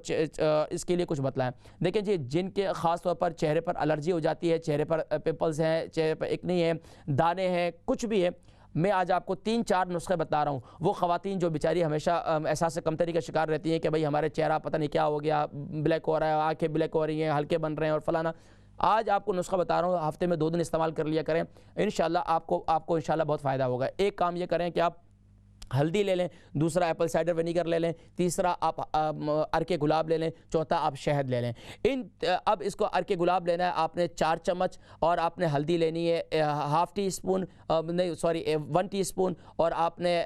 اس کے لیے کچھ بتلائیں۔ دیکھیں جی، جن کے خاص طور پر چہرے پر الرجی ہو جاتی ہے، چہرے پر پمپلز ہیں، چہرے پر ایکنی ہے، دانے ہیں، کچھ بھی ہے، میں آج آپ کو 3-4 نسخے بتا رہا ہوں۔ وہ خواتین جو بیچاری ہمیشہ احساس کمتری کا شکار رہتی ہیں کہ بھئی ہمارے چہرہ پتہ نہیں کیا ہو گیا، بلیک ہو رہا ہے، آنکھیں بلیک ہو رہی ہیں، ہلکے بن رہے ہیں اور فلانا، آج آپ کو نسخہ بتا رہا ہوں، ہفتے میں 2 دن استعمال کر لیا کریں، انشاءاللہ آپ کو انشاءاللہ بہت فائدہ ہوگا۔ ایک کام یہ کریں کہ آپ ہلدی لے لیں، دوسرا ایپل سائڈر ونیگر لے لیں، تیسرا آپ ارک گلاب لے لیں، چوتھا آپ شہد لے لیں۔ اب اس کو ارک گلاب لینا ہے آپ نے 4 چمچ اور آپ نے ہلدی لینی ہے 1/2 ٹی اسپون، 1 ٹی اسپون، اور آپ نے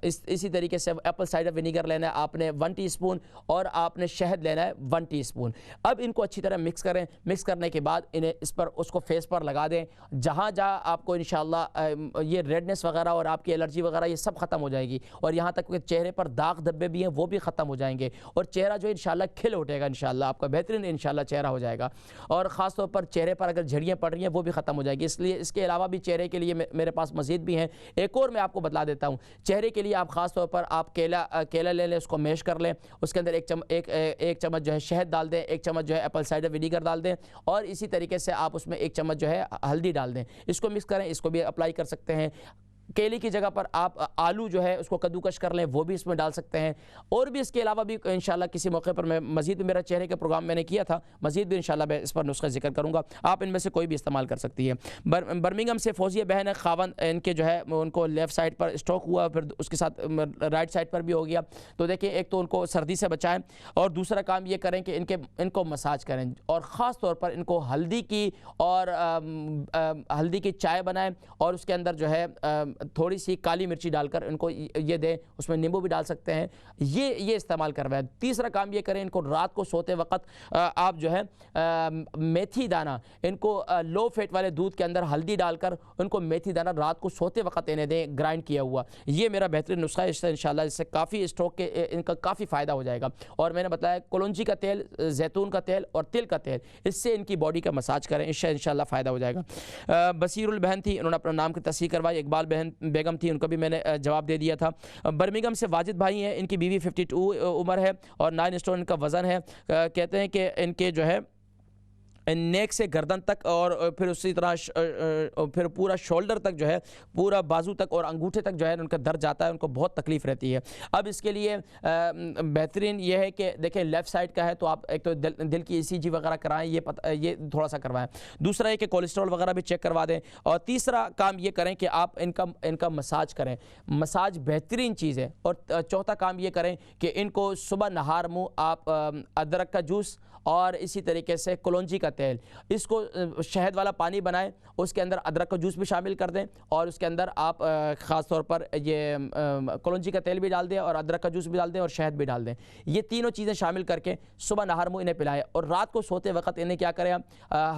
اسی طریقے سے ایپل سائڈر ونیگر لینا ہے آپ نے 1 ٹی اسپون، اور آپ نے شہد لینا ہے 1 ٹی اسپون۔ اب ان کو اچھی طرح مکس کریں، مکس کرنے کے بعد انہیں اس کو فیس پر لگا دیں، جہاں آپ کو انشاءاللہ یہ ریڈنس وغیرہ اور آپ کی الرجی وغیرہ یہ سب ختم ہو جائے گی، اور یہاں تک کہ چہرے پر داغ دھبے بھی ہیں وہ بھی ختم ہو جائیں گے، اور چہرہ جو انشاءاللہ کھل اٹھے گا، انشاءاللہ آپ کا بہترین انشاءاللہ چہرہ ہو جائے گا، اور خاص طور پر چہرے پر اگر جھڑیاں پڑ رہی ہیں وہ بھی ختم ہو جائے گی۔ اس لیے اس کے علاوہ بھی چہرے کے لیے میرے پاس مزید بھی ہیں، ایک اور میں آپ کو بتلا دیتا ہوں۔ چہرے کے لیے آپ خاص طور پر آپ کیلا لے لیں، اس کو میش کر لیں، اس کے اندر ایک چمچ جو ہے شہد ڈال دیں، 1 چمچ جو ہے ایپل سائڈر ونیگر ڈال دیں، اور اسی طریقے سے آپ اس میں 1 چمچ جو ہے ہلدی ڈال دیں، اس کو مکس کریں، اس کو بھی اپلائی کر سکتے ہیں۔ کیلے کی جگہ پر آپ آلو جو ہے اس کو کدوکش کر لیں، وہ بھی اس میں ڈال سکتے ہیں، اور بھی اس کے علاوہ بھی انشاءاللہ کسی موقع پر میں مزید میرا چہرے کے پروگرام میں نے کیا تھا، مزید بھی انشاءاللہ میں اس پر نسخے ذکر کروں گا، آپ ان میں سے کوئی بھی استعمال کر سکتی ہے۔ برمنگھم سے فوزیہ بہن ہے، خاوند ان کے جو ہے ان کو لیفٹ سائڈ پر اسٹروک ہوا، پھر اس کے ساتھ رائٹ سائڈ پر بھی ہو گیا، تو دیکھیں ایک تو ان کو سردی سے بچائیں، اور دوسرا کام یہ کریں کہ ان کو مساج کریں، اور خاص طور پر ان کو ہلدی کی چائے بنائیں، اور اس کے اندر جو ہے تھوڑی سی کالی مرچی ڈال کر ان کو یہ دیں، اس میں نیمبو بھی ڈال سکتے ہیں، یہ استعمال کروائیں۔ تیسرا کام یہ کریں، ان کو رات کو سوتے وقت آپ جو ہے میتھی دانہ ان کو لو فیٹ والے دودھ کے اندر ہلدی ڈال کر ان کو میتھی دانہ رات کو سوتے وقت انہیں دیں، گرائنڈ کیا ہوا۔ یہ میرا بہترین نسخہ ہے، اس سے انشاءاللہ اس سے کافی اسٹروک کے ان کا کافی فائدہ ہو جائے گا۔ اور میں نے بتایا کلونجی کا تیل، زیتون کا تیل اور تل کا تیل، اس سے ان کی باڈی کا مساج کریں، اس سے انشاءاللہ فائدہ ہو جائے گا۔ بصیر البہن تھی، انہوں نے اپنا نام کی تصحیح کروائی۔ اقبال بیگم تھی، ان کو بھی میں نے جواب دے دیا تھا۔ برمنگھم سے واجد بھائی ہیں، ان کی بیوی 52 عمر ہے اور 9 اسٹون ان کا وزن ہے۔ کہتے ہیں کہ ان کے جو ہے نیک سے گردن تک اور پھر اسی طرح پھر پورا شولڈر تک جو ہے، پورا بازو تک اور انگوٹھے تک جو ہے ان کا درد جاتا ہے، ان کو بہت تکلیف رہتی ہے۔ اب اس کے لیے بہترین یہ ہے کہ دیکھیں لیفٹ سائڈ کا ہے تو آپ ایک تو دل کی ECG وغیرہ کرائیں، یہ تھوڑا سا کروائیں۔ دوسرا یہ کہ کولیسٹرول وغیرہ بھی چیک کروا دیں۔ اور تیسرا کام یہ کریں کہ آپ ان کا مساج کریں، مساج بہترین چیز ہے۔ اور چوتھا کام یہ کریں کہ ان کو صبح نہار منہ آپ ادرک کا جوس اور اسی طریقے سے کلونجی کا تیل، اس کو شہد والا پانی بنائیں، اس کے اندر ادرک کا جوس بھی شامل کر دیں اور اس کے اندر آپ خاص طور پر یہ کلونجی کا تیل بھی ڈال دیں اور ادرک کا جوس بھی ڈال دیں اور شہد بھی ڈال دیں۔ یہ تینوں چیزیں شامل کر کے صبح نہار منہ انہیں پلائیں اور رات کو سوتے وقت انہیں کیا کریں،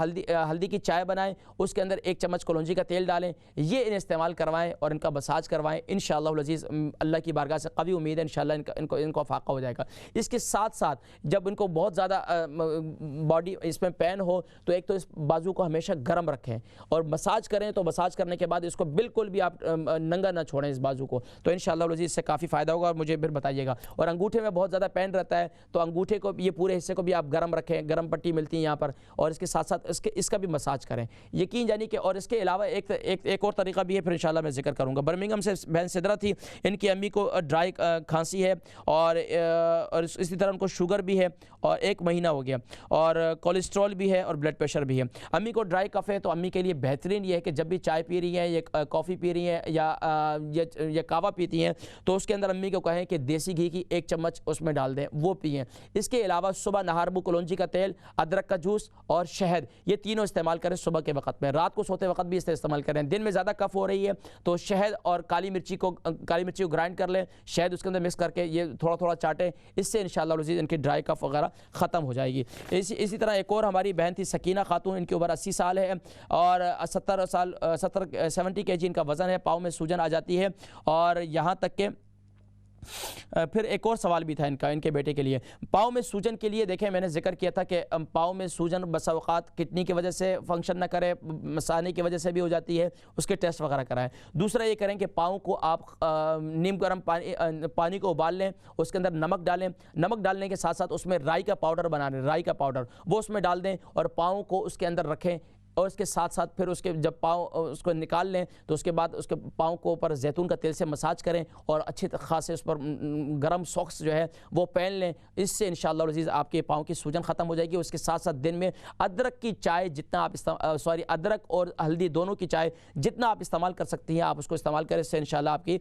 ہلدی کی چائے بنائیں، اس کے اندر 1 چمچ کلونجی کا تیل ڈالیں، یہ انہیں استعمال کروائیں اور ان کا مساج کروائیں۔ انشاءاللہ العزیز اللہ کی بارگاہ سے قوی امید ہے انشاءاللہ ان کو فاقہ ہو جائے گا۔ اس کے ساتھ ساتھ جب ان کو بہت زیادہ باڈی اس میں پین ہو تو ایک تو اس بازو کو ہمیشہ گرم رکھیں اور مساج کریں، تو مساج کرنے کے بعد اس کو بالکل بھی آپ ننگا نہ چھوڑیں اس بازو کو، تو انشاءاللہ العزیز اس سے کافی فائدہ ہوگا اور مجھے پھر بتائیے گا۔ اور انگوٹھے میں بہت زیادہ پین رہتا ہے تو انگوٹھے کو یہ پورے حصے کو بھی آپ گرم رکھیں، گرم پٹی ملتی ہے یہاں پر، اور اس کے ساتھ ساتھ اس کا بھی مساج کریں یقین جانی کہ۔ اور اس کے علاوہ ایک اور طریقہ بھی ہے، پھر انشاءاللہ میں ذکر کروں گا۔ برمنگھم سے بہن سدرہ تھی، ان کی امی کو ڈرائی کھانسی ہے اور اسی طرح ان کو شوگر بھی ہے اور 1 مہینہ ہو گیا اور کولیسٹرول بھی ہے اور بلڈ پریشر بھی ہے۔ امی کو ڈرائی کف ہے تو امی کے لیے بہترین یہ ہے کہ جب بھی چائے پی رہی ہیں یا کافی پی رہی ہیں یا کہوہ پیتی ہیں تو اس کے اندر امی کو کہیں کہ دیسی گھی کی 1 چمچ اس میں ڈال دیں، وہ پئیں۔ اس کے علاوہ صبح نہار منہ کلونجی کا تیل، ادرک کا جوس اور شہد، یہ تینوں استعمال کریں صبح کے وقت میں، رات کو سوتے وقت بھی اسے استعمال کریں۔ دن میں زیادہ کف ہو رہی ہے تو شہد اور کالی مرچی کو گرائنڈ کر لیں، شہد اس کے اندر مکس کر کے یہ تھوڑا تھوڑا چاٹیں، اس سے انشاءاللہ العزیز ان کی ڈرائی کف وغیرہ ختم ہو جائے گی۔ اسی طرح ایک اور ہماری بہن تھی سکینہ خاتون، ان کی عمر 80 سال ہے اور 70 kg ان کا وزن ہے، پاؤں میں سوجن آ جاتی ہے اور یہاں تک کہ پھر ایک اور سوال بھی تھا ان کے بیٹے کے لیے پاؤں میں سوجن کے لیے۔ دیکھیں میں نے ذکر کیا تھا کہ پاؤں میں سوجن بسا اوقات کڈنی کی وجہ سے فنکشن نہ کرے، مثانے کی وجہ سے بھی ہو جاتی ہے، اس کے ٹیسٹ وغیرہ کرائیں۔ دوسرا یہ کریں کہ پاؤں کو آپ نیم گرم پانی کو ابال لیں، اس کے اندر نمک ڈالیں، نمک ڈالنے کے ساتھ ساتھ اس میں رائی کا پاؤڈر بنا لیں، رائی کا پاؤڈر وہ اس میں ڈال دیں اور پاؤں کو اس کے اندر رکھیں، اور اس کے ساتھ ساتھ پھر اس کے جب پاؤں اس کو نکال لیں تو اس کے بعد اس کے پاؤں کو اوپر زیتون کا تیل سے مساج کریں اور اچھے خاصے اس پر گرم ساکس جو ہے وہ پہن لیں۔ اس سے انشاءاللہ العزیز آپ کے پاؤں کی سوجن ختم ہو جائے گی۔ اس کے ساتھ ساتھ دن میں ادرک کی چائے جتنا آپ ادرک اور ہلدی دونوں کی چائے جتنا آپ استعمال کر سکتی ہیں آپ اس کو استعمال کریں، اس سے انشاءاللہ آپ کی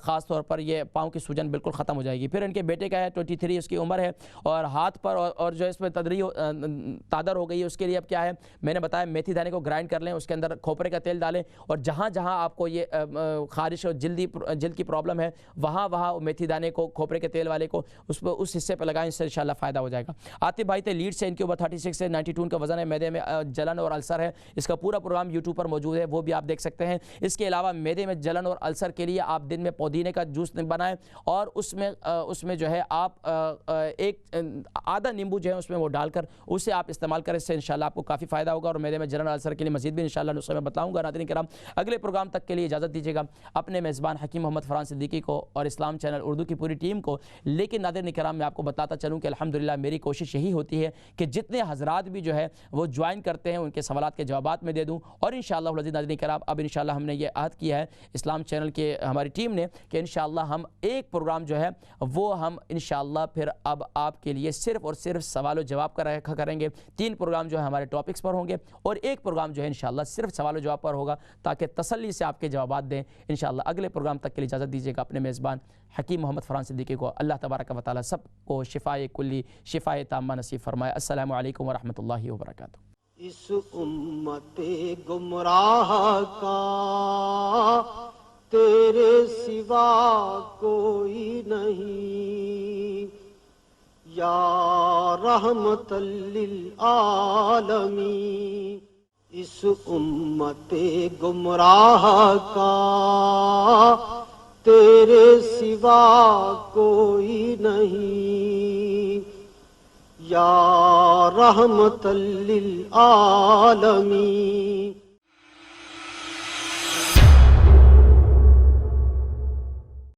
خاص طور پر یہ پاؤں کی سوجن بالکل ختم ہو جائے گی۔ پھر ان کے بیٹے کا ہے 23 اس کی عمر ہے اور ہاتھ پر اور جو اس میں تادر ہو گئی ہے، اس کے لیے اب کیا ہے میں نے بتایا میتھی دانے کو گرائنڈ کر لیں، اس کے اندر کھوپرے کا تیل ڈالیں اور جہاں جہاں آپ کو یہ خارش اور جلد کی پرابلم ہے وہاں میتھی دانے کو کھوپرے کے تیل والے کو اس حصے پہ لگائیں، اس سے انشاءاللہ فائدہ ہو جائے گا۔ عاطف بھائی تھے لیڈ سے، ان کے اوپر 36 سے 92 کا وزن ہے، معدے میں جلن اور السر ہے، اس کا پورا پروگرام یوٹیوب پر موجود ہے، وہ بھی آپ دیکھ سکتے ہیں۔ اس کے علاوہ معدے میں جلن اور السر کے لیے آپ دن میں پودینے کا جوس بنائیں اور اس میں جو ہے آپ آدھا نیمبو جو ہے اس میں وہ ڈال کر اسے آپ استعمال کریں، اس سے انشاءاللہ آپ کو کافی فائدہ ہوگا اور معدے میں جلن اور السر کے لیے مزید بھی انشاءاللہ نسخے میں بتاؤں گا۔ ناظرین کرام اگلے پروگرام تک کے لیے اجازت دیجیے گا اپنے میزبان حکیم محمد فرحان صدیقی کو اور اسلام چینل اردو کی پوری ٹیم کو۔ لیکن ناظرین کرام میں آپ کو بتاتا چلوں کہ الحمدللہ میری کوشش یہی ہوتی ہے کہ جتنے حضرات بھی جو ہے وہ جوائن کرتے ہیں ان کے سوالات کے جوابات میں دے دوں، اور انشاءاللہ العزیز ناظرین کرام اب انشاءاللہ ہم نے یہ عہد کیا ہے اسلام چینل کے ہماری ٹیم نے کہ انشاءاللہ ہم ایک پروگرام جو ہے وہ ہم انشاءاللہ پھر اب آپ کے لیے صرف اور صرف سوال و جواب کا رکھا کریں گے۔ 3 پروگرام جو ہے ہمارے ٹاپکس پر ہوں گے اور ایک پروگرام جو ہے انشاءاللہ صرف سوال و جواب پر ہوگا تاکہ تسلی سے آپ کے جوابات دیں۔ انشاءاللہ اگلے پروگرام تک کے لیے اجازت دیجیے گا اپنے میزبان حکیم محمد فرحان صدیقی کو۔ اللہ تبارک و تعالی سب کو شفائے کلی شفائے تامہ نصیب فرمائے۔ السلام علیکم ورحمۃ اللہ وبرکاتہ۔
اس امت گمراہ کا تیرے سوا کوئی نہیں یا رحمت للعالمین اس امت گمراہ کا تیرے سوا کوئی نہیں یا رحمت للعالمین